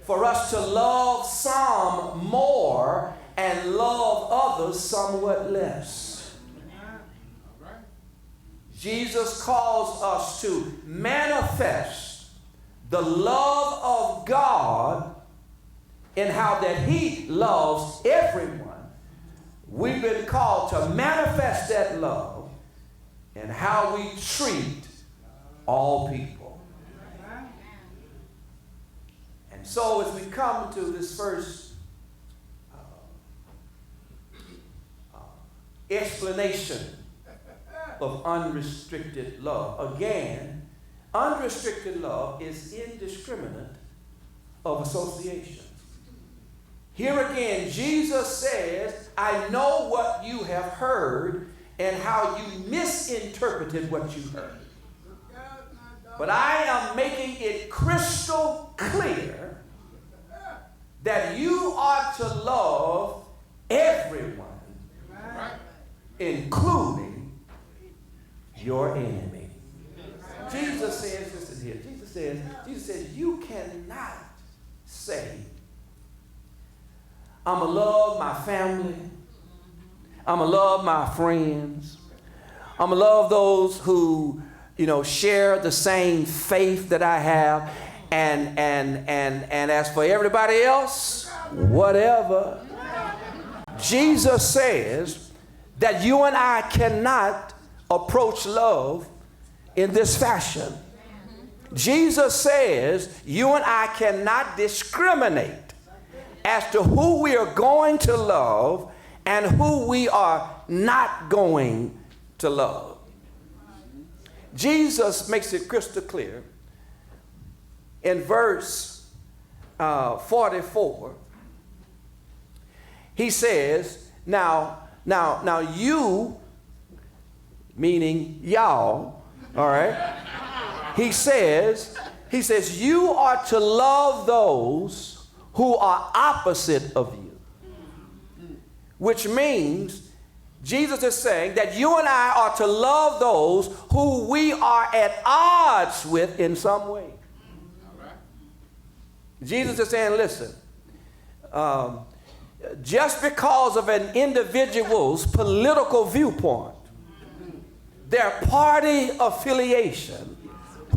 Speaker 9: for us to love some more and love others somewhat less. Jesus calls us to manifest the love of God in how that he loves everyone. We've been called to manifest that love in how we treat all people. And so as we come to this first explanation of unrestricted love, again, unrestricted love is indiscriminate of association. Here again, Jesus says, I know what you have heard and how you misinterpreted what you heard. But I am making it crystal clear that you are to love everyone, including your enemy. Jesus says, listen here, Jesus says, you cannot say, I'm going to love my family, I'm going to love my friends, I'm going to love those who, share the same faith that I have, and as for everybody else, whatever. Jesus says that you and I cannot approach love in this fashion. Jesus says you and I cannot discriminate as to who we are going to love and who we are not going to love. Jesus makes it crystal clear in verse 44. He says, now you, meaning y'all, all right? He says, you are to love those who are opposite of you. Which means Jesus is saying that you and I are to love those who we are at odds with in some way. Jesus is saying, listen, just because of an individual's political viewpoint, their party affiliation,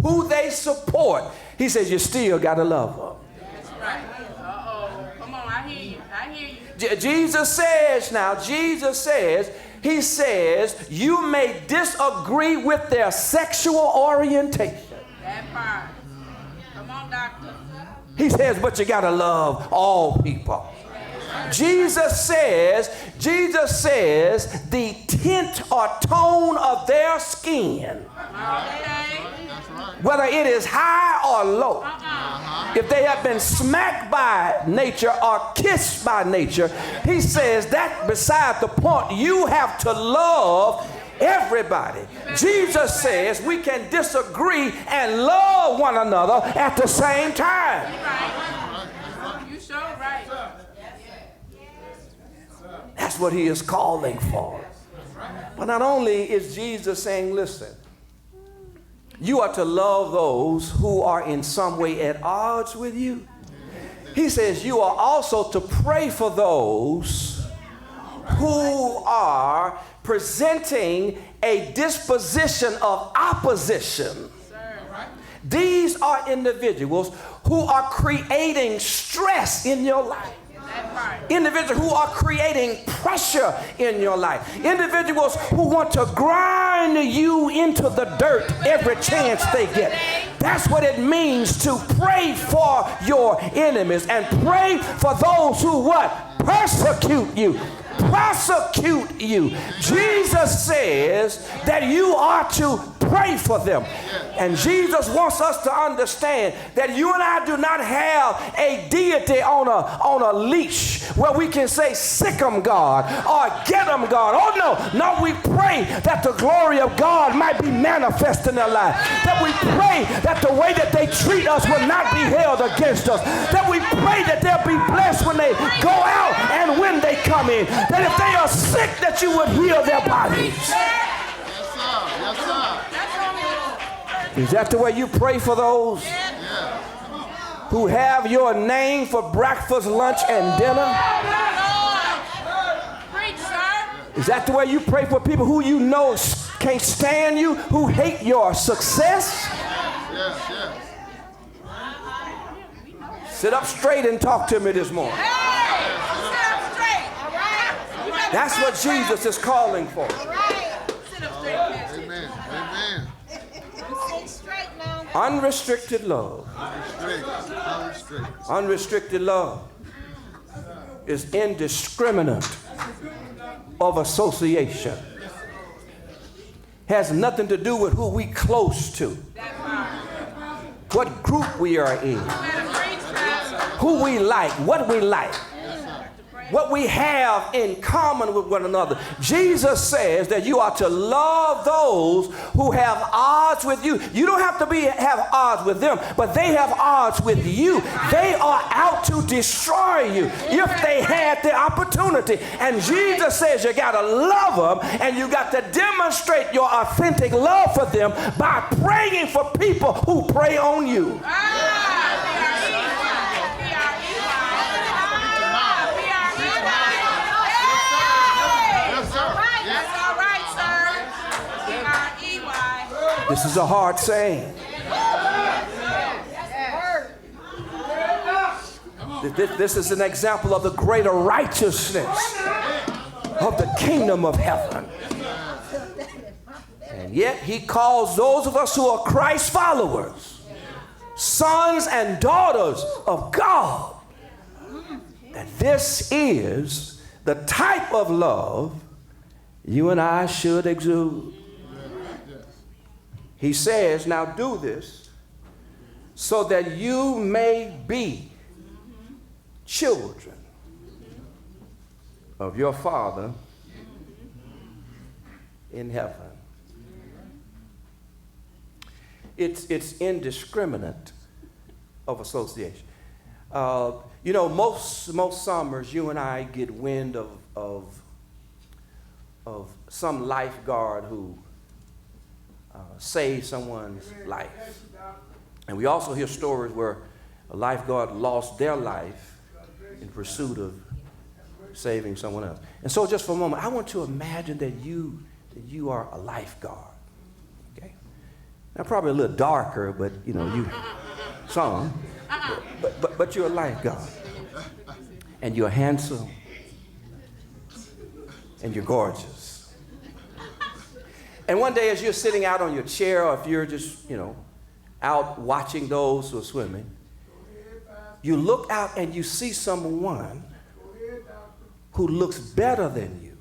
Speaker 9: who they support, he says you still got to love them.
Speaker 2: That's right. Uh-oh. Come on, I hear you.
Speaker 9: Jesus says, he says, you may disagree with their sexual orientation.
Speaker 2: That part. Come on, doctor.
Speaker 9: He says, but you got to love all people. Jesus says the tint or tone of their skin, whether it is high or low, if they have been smacked by nature or kissed by nature, he says that beside the point, you have to love everybody. Jesus says we can disagree and love one another at the same time.
Speaker 2: You sure right.
Speaker 9: That's what he is calling for. But not only is Jesus saying, listen, you are to love those who are in some way at odds with you. He says you are also to pray for those who are presenting a disposition of opposition. These are individuals who are creating stress in your life. Individuals who are creating pressure in your life. Individuals who want to grind you into the dirt every chance they get. That's what it means to pray for your enemies and pray for those who what? Persecute you. Prosecute you. Jesus says that you are to pray for them. And Jesus wants us to understand that you and I do not have a deity on a leash where we can say, sick 'em God or get 'em God. Oh no, we pray that the glory of God might be manifest in their life. That we pray that the way that they treat us will not be held against us. That we pray that they'll be blessed when they go out and when they come in. That if they are sick, that you would heal their bodies.
Speaker 6: Yes, sir.
Speaker 9: Is that the way you pray for those who have your name for breakfast, lunch, and dinner? Is that the way you pray for people who you know can't stand you, who hate your success? Sit up straight and talk to me this morning. That's what Jesus is calling for.
Speaker 6: Amen. Amen.
Speaker 9: Unrestricted love. Unrestricted love is indiscriminate of association. Has nothing to do with who we close to, what group we are in, who we like, what we like, what we have in common with one another. Jesus says that you are to love those who have odds with you. You don't have to have odds with them, but they have odds with you. They are out to destroy you if they had the opportunity. And Jesus says you got to love them, and you got to demonstrate your authentic love for them by praying for people who prey on you. This is a hard saying. This is an example of the greater righteousness of the kingdom of heaven. And yet he calls those of us who are Christ followers sons and daughters of God, that this is the type of love you and I should exude. He says, now do this so that you may be children of your Father in heaven. It's indiscriminate of association. You know, most summers you and I get wind of some lifeguard who saved someone's life. And we also hear stories where a lifeguard lost their life in pursuit of saving someone else. And so just for a moment, I want to imagine that you are a lifeguard. Okay? Now probably a little darker, but you know, you some, but you're a lifeguard. And you're handsome. And you're gorgeous. And one day as you're sitting out on your chair, or if you're just, you know, out watching those who are swimming, you look out and you see someone who looks better than you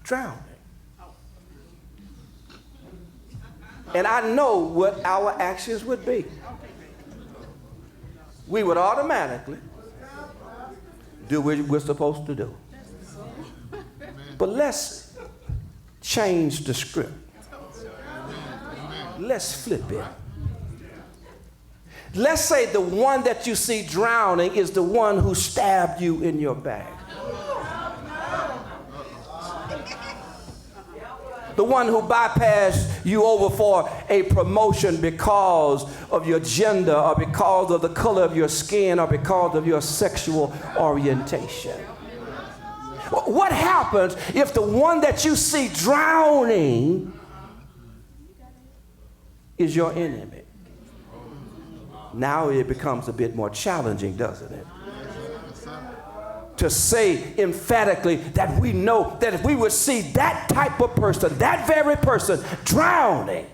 Speaker 9: drowning. And I know what our actions would be. We would automatically do what we're supposed to do. But let's change the script. Let's flip it. Let's say the one that you see drowning is the one who stabbed you in your back. The one who bypassed you over for a promotion because of your gender, or because of the color of your skin, or because of your sexual orientation. What happens if the one that you see drowning is your enemy? Now it becomes a bit more challenging, doesn't it? To say emphatically that we know that if we would see that type of person, that very person drowning,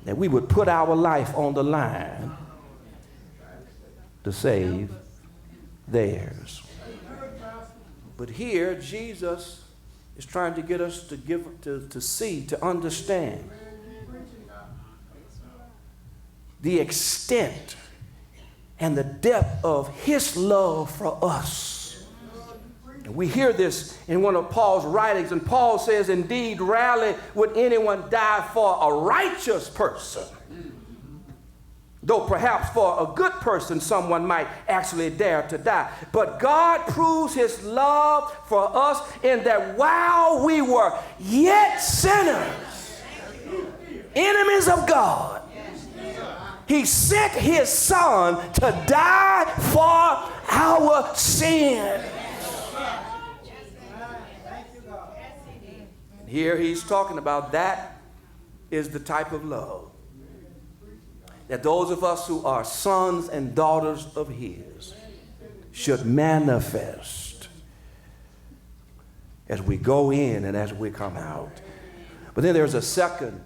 Speaker 9: that we would put our life on the line to save theirs. But here, Jesus is trying to get us to see, to understand the extent and the depth of his love for us. And we hear this in one of Paul's writings, and Paul says, indeed, rarely would anyone die for a righteous person. Though perhaps for a good person, someone might actually dare to die. But God proves his love for us in that while we were yet sinners, enemies of God, he sent his son to die for our sin. Here he's talking about that is the type of love that those of us who are sons and daughters of his should manifest as we go in and as we come out. But then there's a second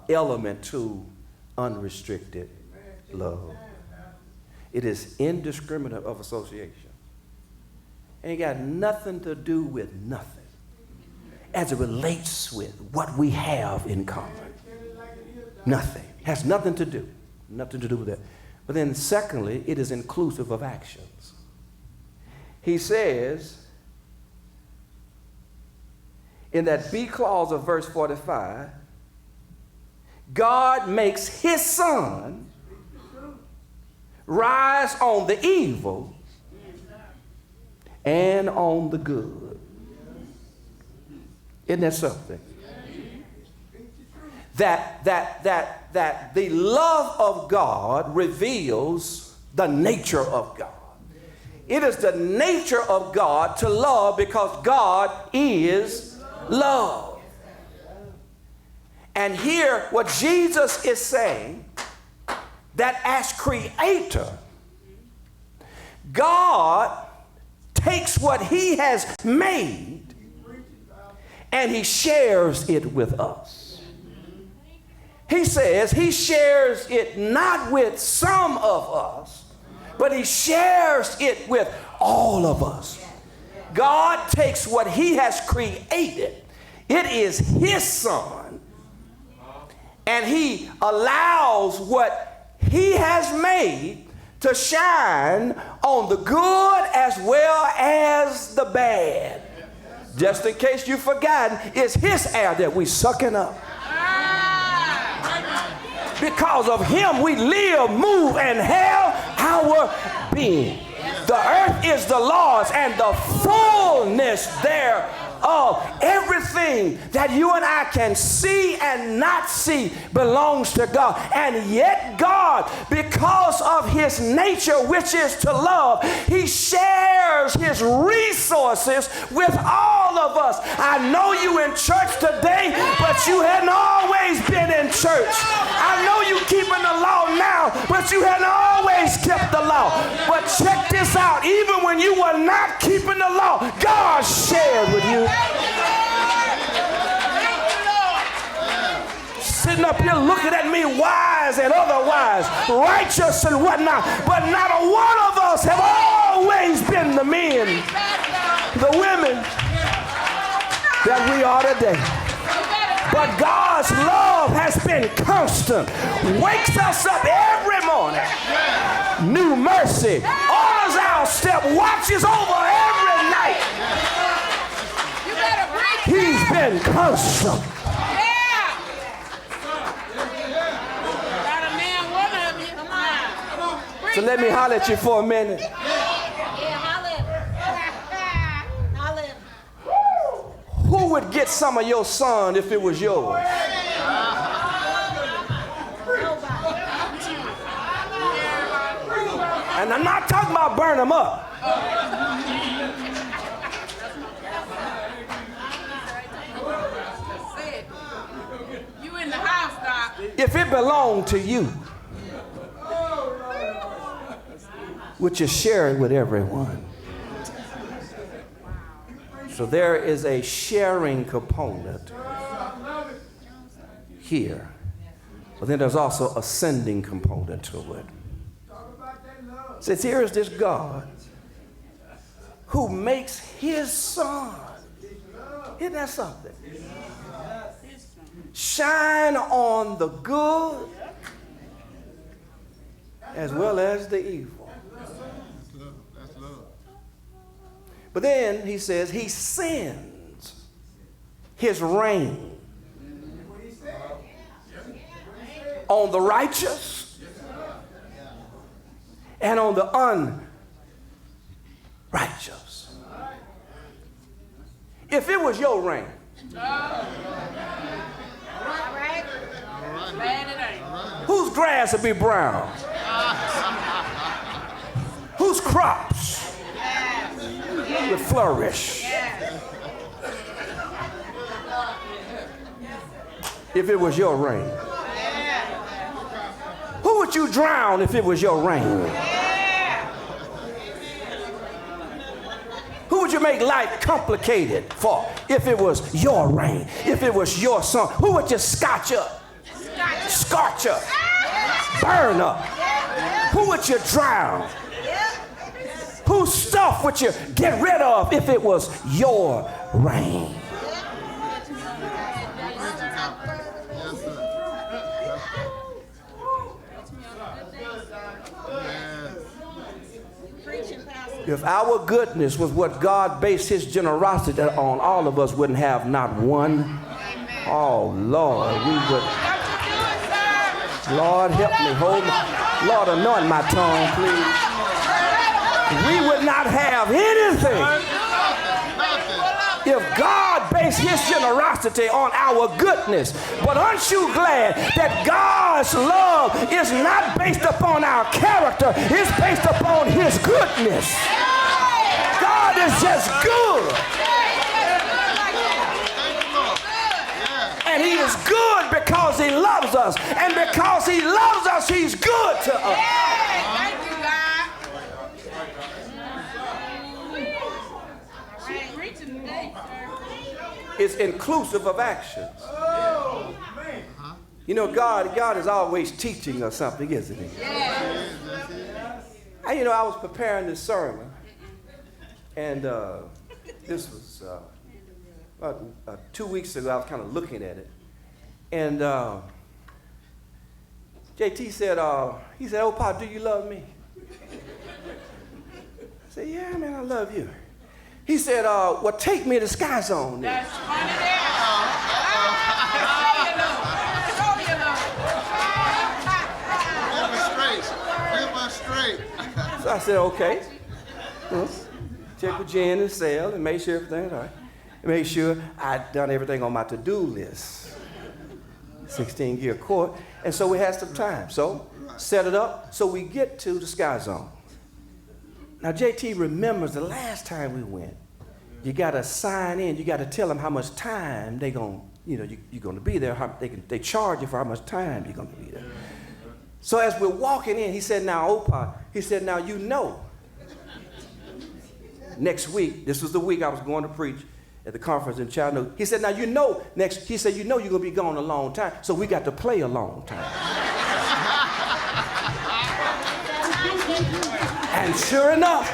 Speaker 9: element to unrestricted love. It is indiscriminate of association. And it got nothing to do with nothing as it relates with what we have in common. Nothing. Has nothing to do with that. But then secondly, it is inclusive of actions. He says in that B clause of verse 45, God makes his son rise on the evil and on the good. Isn't that something? That the love of God reveals the nature of God. It is the nature of God to love because God is love. And here what Jesus is saying, that as creator, God takes what he has made and he shares it with us. he says he shares it not with some of us, but he shares it with all of us. God takes what he has created. It is his son. And he allows what he has made to shine on the good as well as the bad. Just in case you've forgotten, it's his air that we sucking up. Because of him we live, move, and have our being. The earth is the Lord's and the fullness thereof. Everything that you and I can see and not see belongs to God. And yet God, because of his nature, which is to love, he shares his resources with all of us. I know you in church today, but you hadn't always been in church. I know you keeping the law now, but you hadn't always kept the law. But check this out. Even when you were not keeping the law, God shared with you. Sitting up here looking at me wise and otherwise, righteous and whatnot, but not a one of us have always been the men, the women that we are today. But God's love has been constant, wakes us up every morning, new mercy, orders our step, watches over every night. He's been constant. So let me holler at you for a minute. Who would get some of your son if it was yours? And I'm not talking about burn them up.
Speaker 2: You in the house, Doc.
Speaker 9: If it belonged to you, would you share it with everyone? So there is a sharing component here. But then there's also a sending component to it. It says here is this God who makes his son. Isn't that something? Shine on the good as well as the evil. But then he says he sends his rain on the righteous and on the unrighteous. If it was your rain, whose grass would be brown? Whose crops would flourish? If it was your rain. Who would you drown if it was your rain? Who would you make life complicated for if it was your rain? If it was your son? Who would you scotch up? Scorch up? Burn up? Who would you drown? Whose stuff would you get rid of if it was your rain? If our goodness was what God based his generosity on, all of us wouldn't have not one. Oh, Lord, we would. Lord, help me. Hold me. Lord, anoint my tongue, please. We would not have anything if God based his generosity on our goodness. But aren't you glad that God's love is not based upon our character, it's based upon his goodness. God is just good. And he is good because he loves us. And because he loves us, he's good to us. It's inclusive of actions. You know, God is always teaching us something, isn't he?
Speaker 2: Yes.
Speaker 9: And, you know, I was preparing this sermon, and this was about 2 weeks ago. I was kind of looking at it, and JT said, he said, "Oh, Pa, do you love me?" I said, "Yeah, man, I love you." He said, "Well, take me to Sky Zone then."
Speaker 2: That's funny there.
Speaker 9: So I said, "Okay." Check with Jen and Sal and make sure everything's all right. Make sure I'd done everything on my to-do list. 16-year court. And so we had some time. So set it up. So we get to the Sky Zone. Now, JT remembers the last time we went. You got to sign in. You got to tell them how much time they're going, you're going to be there. They charge you for how much time you're going to be there. So as we're walking in, he said, "Now, Opa," he said, "now, next week," this was the week I was going to preach at the conference in Chattanooga. He said, "Now, he said, you're going to be gone a long time, so we got to play a long time." And sure enough,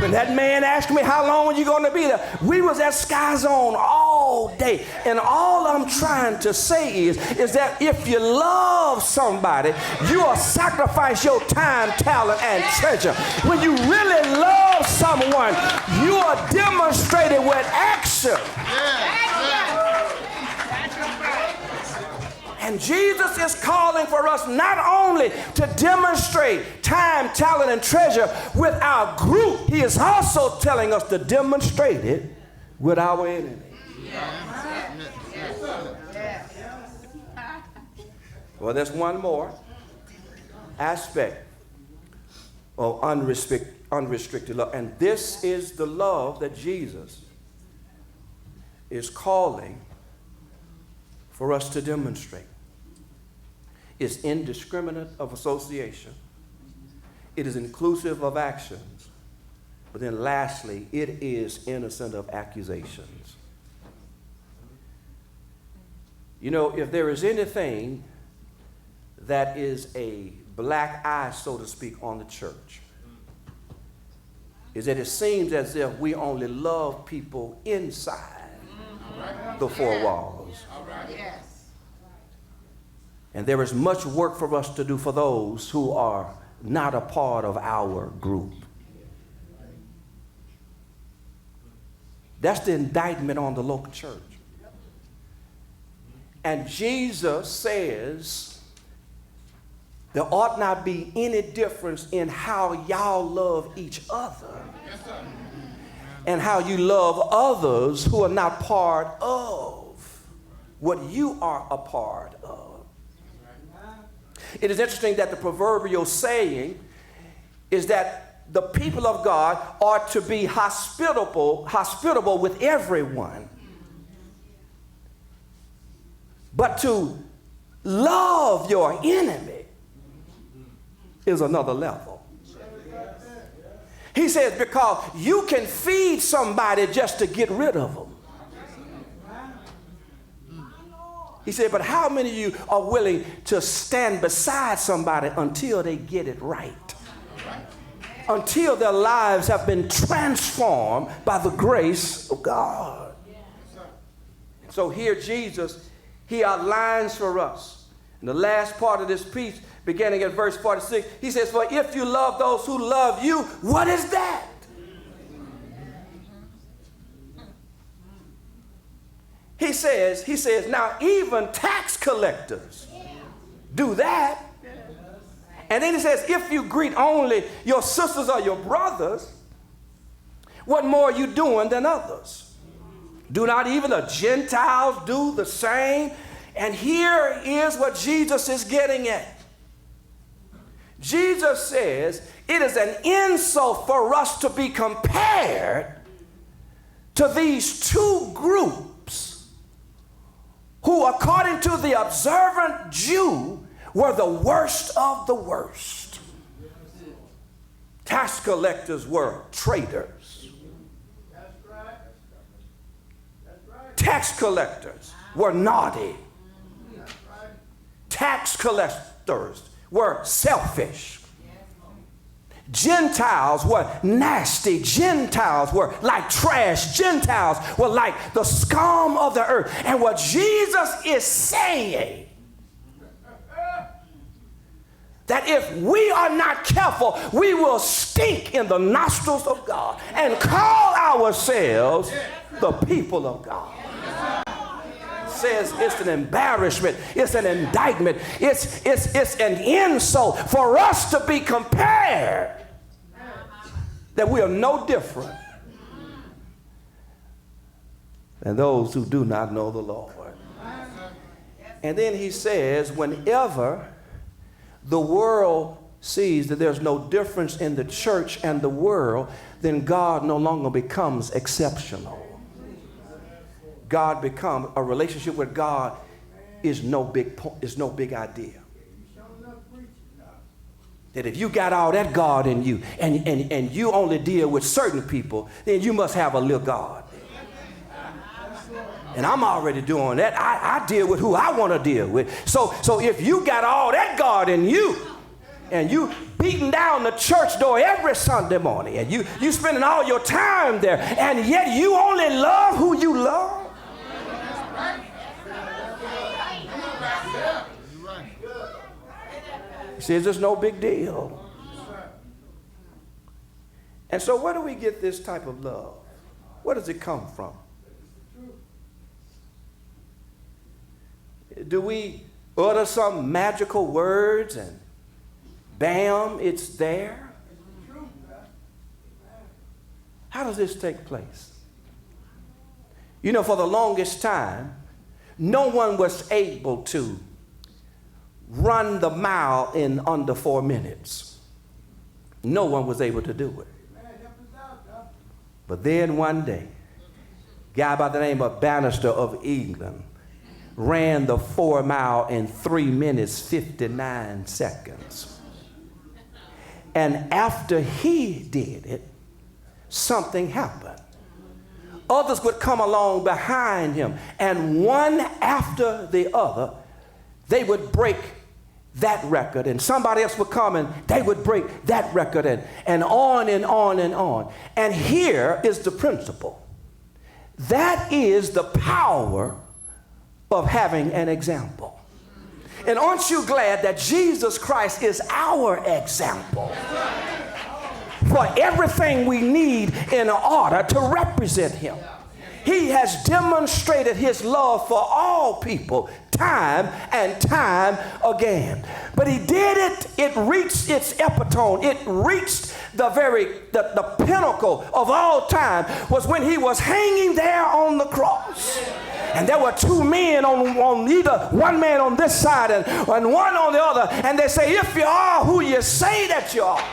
Speaker 9: when that man asked me, "How long are you going to be there?" we was at Sky Zone all day. And all I'm trying to say is that if you love somebody, you will sacrifice your time, talent, and treasure. When you really love someone, you are demonstrated with action. And Jesus is calling for us not only to demonstrate time, talent, and treasure with our group, he is also telling us to demonstrate it with our enemy. Well, there's one more aspect of unrestricted love, and this is the love that Jesus is calling for us to demonstrate. It's indiscriminate of association. It is inclusive of actions. But then lastly, it is innocent of accusations. You know, if there is anything that is a black eye, so to speak, on the church, is that it seems as if we only love people inside the four walls. And there is much work for us to do for those who are not a part of our group. That's the indictment on the local church. And Jesus says there ought not be any difference in how y'all love each other and how you love others who are not part of what you are a part of. It is interesting that the proverbial saying is that the people of God are to be hospitable with everyone. But to love your enemy is another level. He says, because you can feed somebody just to get rid of them. He said, but how many of you are willing to stand beside somebody until they get it right? Until their lives have been transformed by the grace of God. So here Jesus, he outlines for us. In the last part of this piece, beginning at verse 46, he says, for if you love those who love you, what is that? He says, now even tax collectors do that. And then he says, if you greet only your sisters or your brothers, what more are you doing than others? Do not even the Gentiles do the same? And here is what Jesus is getting at. Jesus says it is an insult for us to be compared to these two groups who, according to the observant Jew, were the worst of the worst. Tax collectors were traitors. Tax collectors were naughty. tax collectors were selfish. Gentiles were nasty. Gentiles were like trash. Gentiles were like the scum of the earth. And what Jesus is saying, that if we are not careful, we will stink in the nostrils of God and call ourselves the people of God. Says it's an embarrassment, it's an indictment, it's an insult for us to be compared that we are no different than those who do not know the Lord. And then he says, whenever the world sees that there's no difference in the church and the world, then God no longer becomes exceptional. God becomes, a relationship with God is no big idea. That if you got all that God in you and you only deal with certain people, then you must have a little God. And I'm already doing that. I deal with who I want to deal with. So if you got all that God in you and you beating down the church door every Sunday morning and you spending all your time there and yet you only love who you love, see, it's just no big deal. And so where do we get this type of love? Where does it come from? Do we utter some magical words and bam, it's there? How does this take place? You know, for the longest time, no one was able to run the mile in under 4 minutes. No one was able to do it. But then one day, a guy by the name of Bannister of England ran the 4 mile in 3 minutes, 59 seconds. And after he did it, something happened. Others would come along behind him, and one after the other, they would break that record, and somebody else would come and they would break that record, and on and on and on. And here is the principle. That is the power of having an example. And aren't you glad that Jesus Christ is our example for everything we need in order to represent him? He has demonstrated his love for all people time and time again. But he did it reached its epitome. It reached the pinnacle of all time was when he was hanging there on the cross. And there were two men on either, one man on this side and one on the other. And they say, if you are who you say that you are,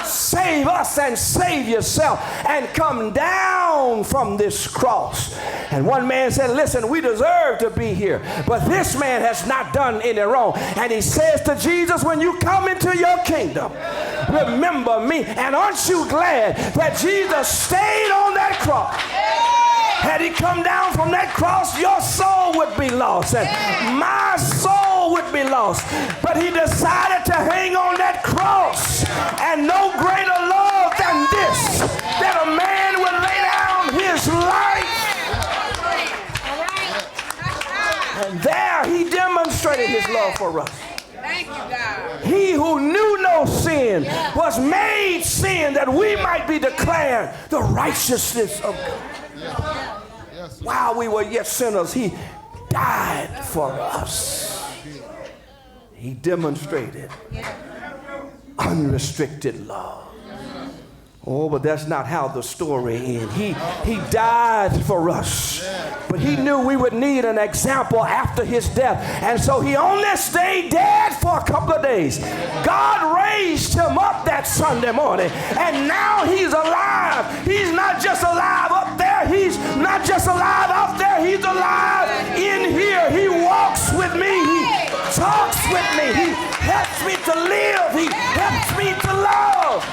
Speaker 9: save us and save yourself and come down from this cross. And one man said, listen, we deserve to be here, but this man has not done any wrong. And he says to Jesus, when you come into your kingdom, remember me. And aren't you glad that Jesus stayed on that cross? Had he come down from that cross, your soul would be lost and my soul would be lost. But he decided to hang on that cross, and no greater love than this, that a man would lay down his life. And there he demonstrated his love for us.
Speaker 2: Thank you, God.
Speaker 9: He who knew no sin was made sin that we might be declared the righteousness of God. While we were yet sinners, he died for us. He demonstrated unrestricted love. Oh, but that's not how the story ends. He died for us. But he knew we would need an example after his death. And so he only stayed dead for a couple of days. God raised him up that Sunday morning. And now he's alive. He's not just alive up there. He's not just alive out there. He's alive in here. He walks with me. He talks with me. He helps me to live. He helps me to love.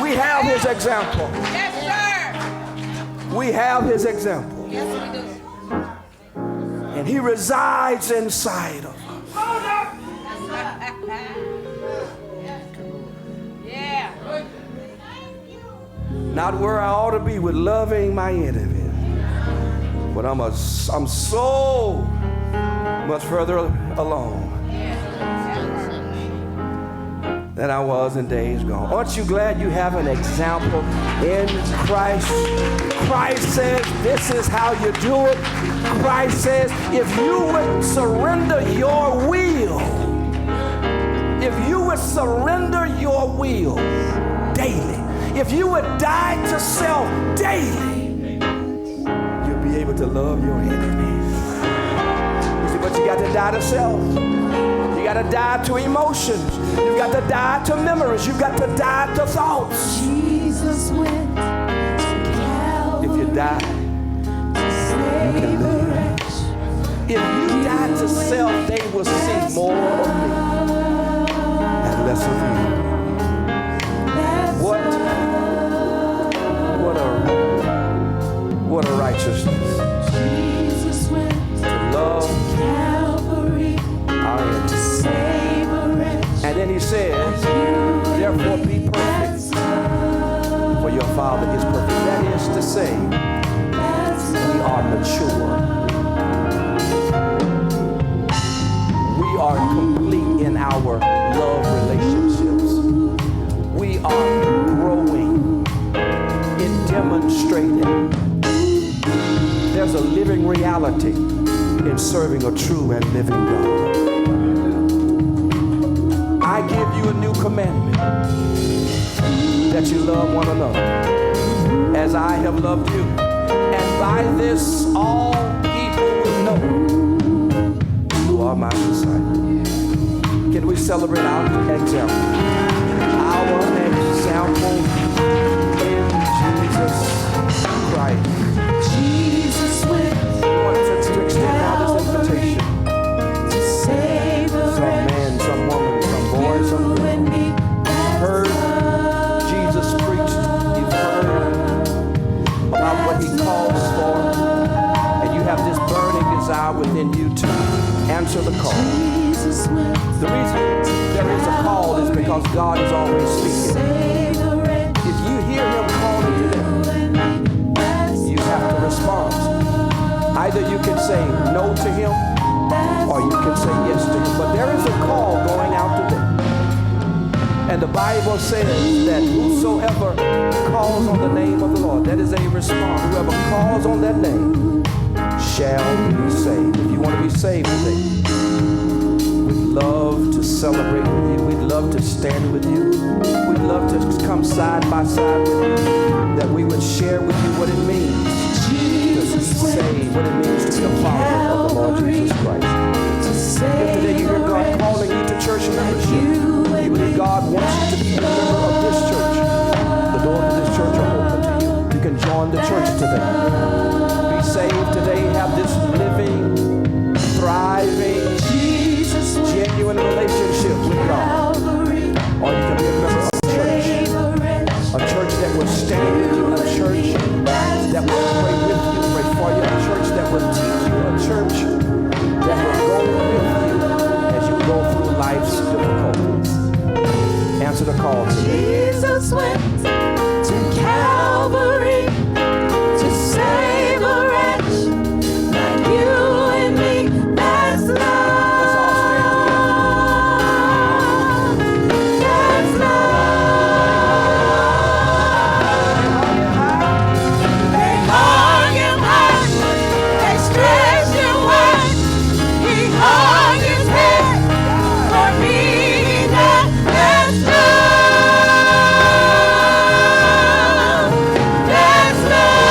Speaker 9: We have his example. Yes, sir. We have his example. Yes, we do. And he resides inside of us. Not where I ought to be with loving my enemies, but I'm so much further along than I was in days gone. Aren't you glad you have an example in Christ? Christ says this is how you do it. Christ says if you would surrender your will, daily, if you would die to self daily, you'll be able to love your enemies. You see, but you got to die to self. You got to die to emotions. You got to die to memories. You got to die to thoughts.
Speaker 2: Jesus went to Calvary.
Speaker 9: If you die, you can live. If you die to self, they will see more of me and less of you. What a righteousness.
Speaker 2: Jesus went
Speaker 9: to love
Speaker 2: Calvary
Speaker 9: our enemies.
Speaker 2: to save a wretch.
Speaker 9: And then he says, therefore be perfect, for your Father is perfect. That is to say, we are mature. We are complete in our love relationships. We are growing in demonstrating. There's a living reality in serving a true and living God. I give you a new commandment, that you love one another as I have loved you. And by this all people will know you are my disciples. Can we celebrate our example? Our example in Jesus Christ.
Speaker 2: Jesus went
Speaker 9: I want to extend now this invitation.
Speaker 2: to save a
Speaker 9: Some man, some woman, some boy, some girl heard Jesus preached. You've heard about what he calls for, and you have this burning desire within you to answer the call. The reason there is a call is because God is always speaking. If you hear him calling today, you have to respond. Either you can say no to him, or you can say yes to him. But there is a call going out today. And the Bible says that whosoever calls on the name of the Lord, that is a response. Whoever calls on that name shall be saved. If you want to be saved today, we'd love to celebrate with you. We'd love to stand with you. We'd love to come side by side with you, that we would share with you what it means to be saved, what it means to be a follower of the Lord Jesus Christ. If today you hear God calling you to church membership, you believe God wants you to be a member of this church, the doors of this church are open to you. You can join the church today. Be saved today. Have this living, thriving, genuine relationship with God. Or you can be a member of a church that will stand with you, a church that will pray with you, pray for you, a church that will teach you, a church that will go with you as you go through life's difficulties. Answer the call today.
Speaker 2: Jesus went to Calvary to save a wretch like you and me. That's love. That's love. They hung him high. They stretched him wide. He hung his head for me. That's love. That's love.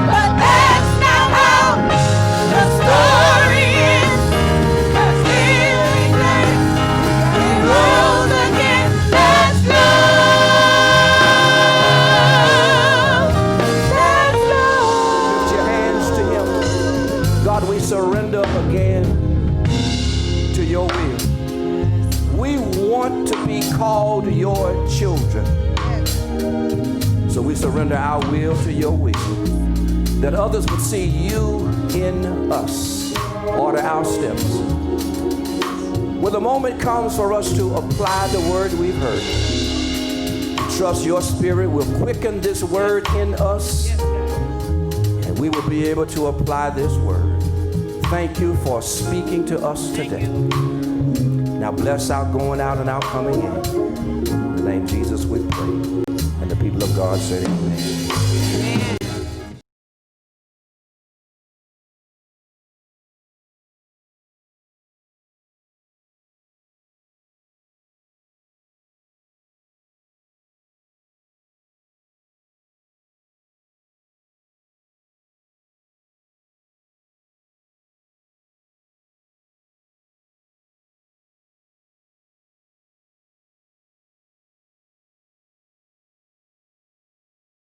Speaker 2: But that's not how the story ends. 'Cause healing came, he rose again. That's love. That's love.
Speaker 9: Lift your hands to him. God, we surrender again to your will. We want to be called your children. So we surrender our will to your will. that others would see you in us. Order our steps. When the moment comes for us to apply the word we've heard, trust your spirit will quicken this word in us, and we will be able to apply this word. Thank you for speaking to us today. Now bless our going out and our coming in. In the name of Jesus we pray. And the people of God said amen.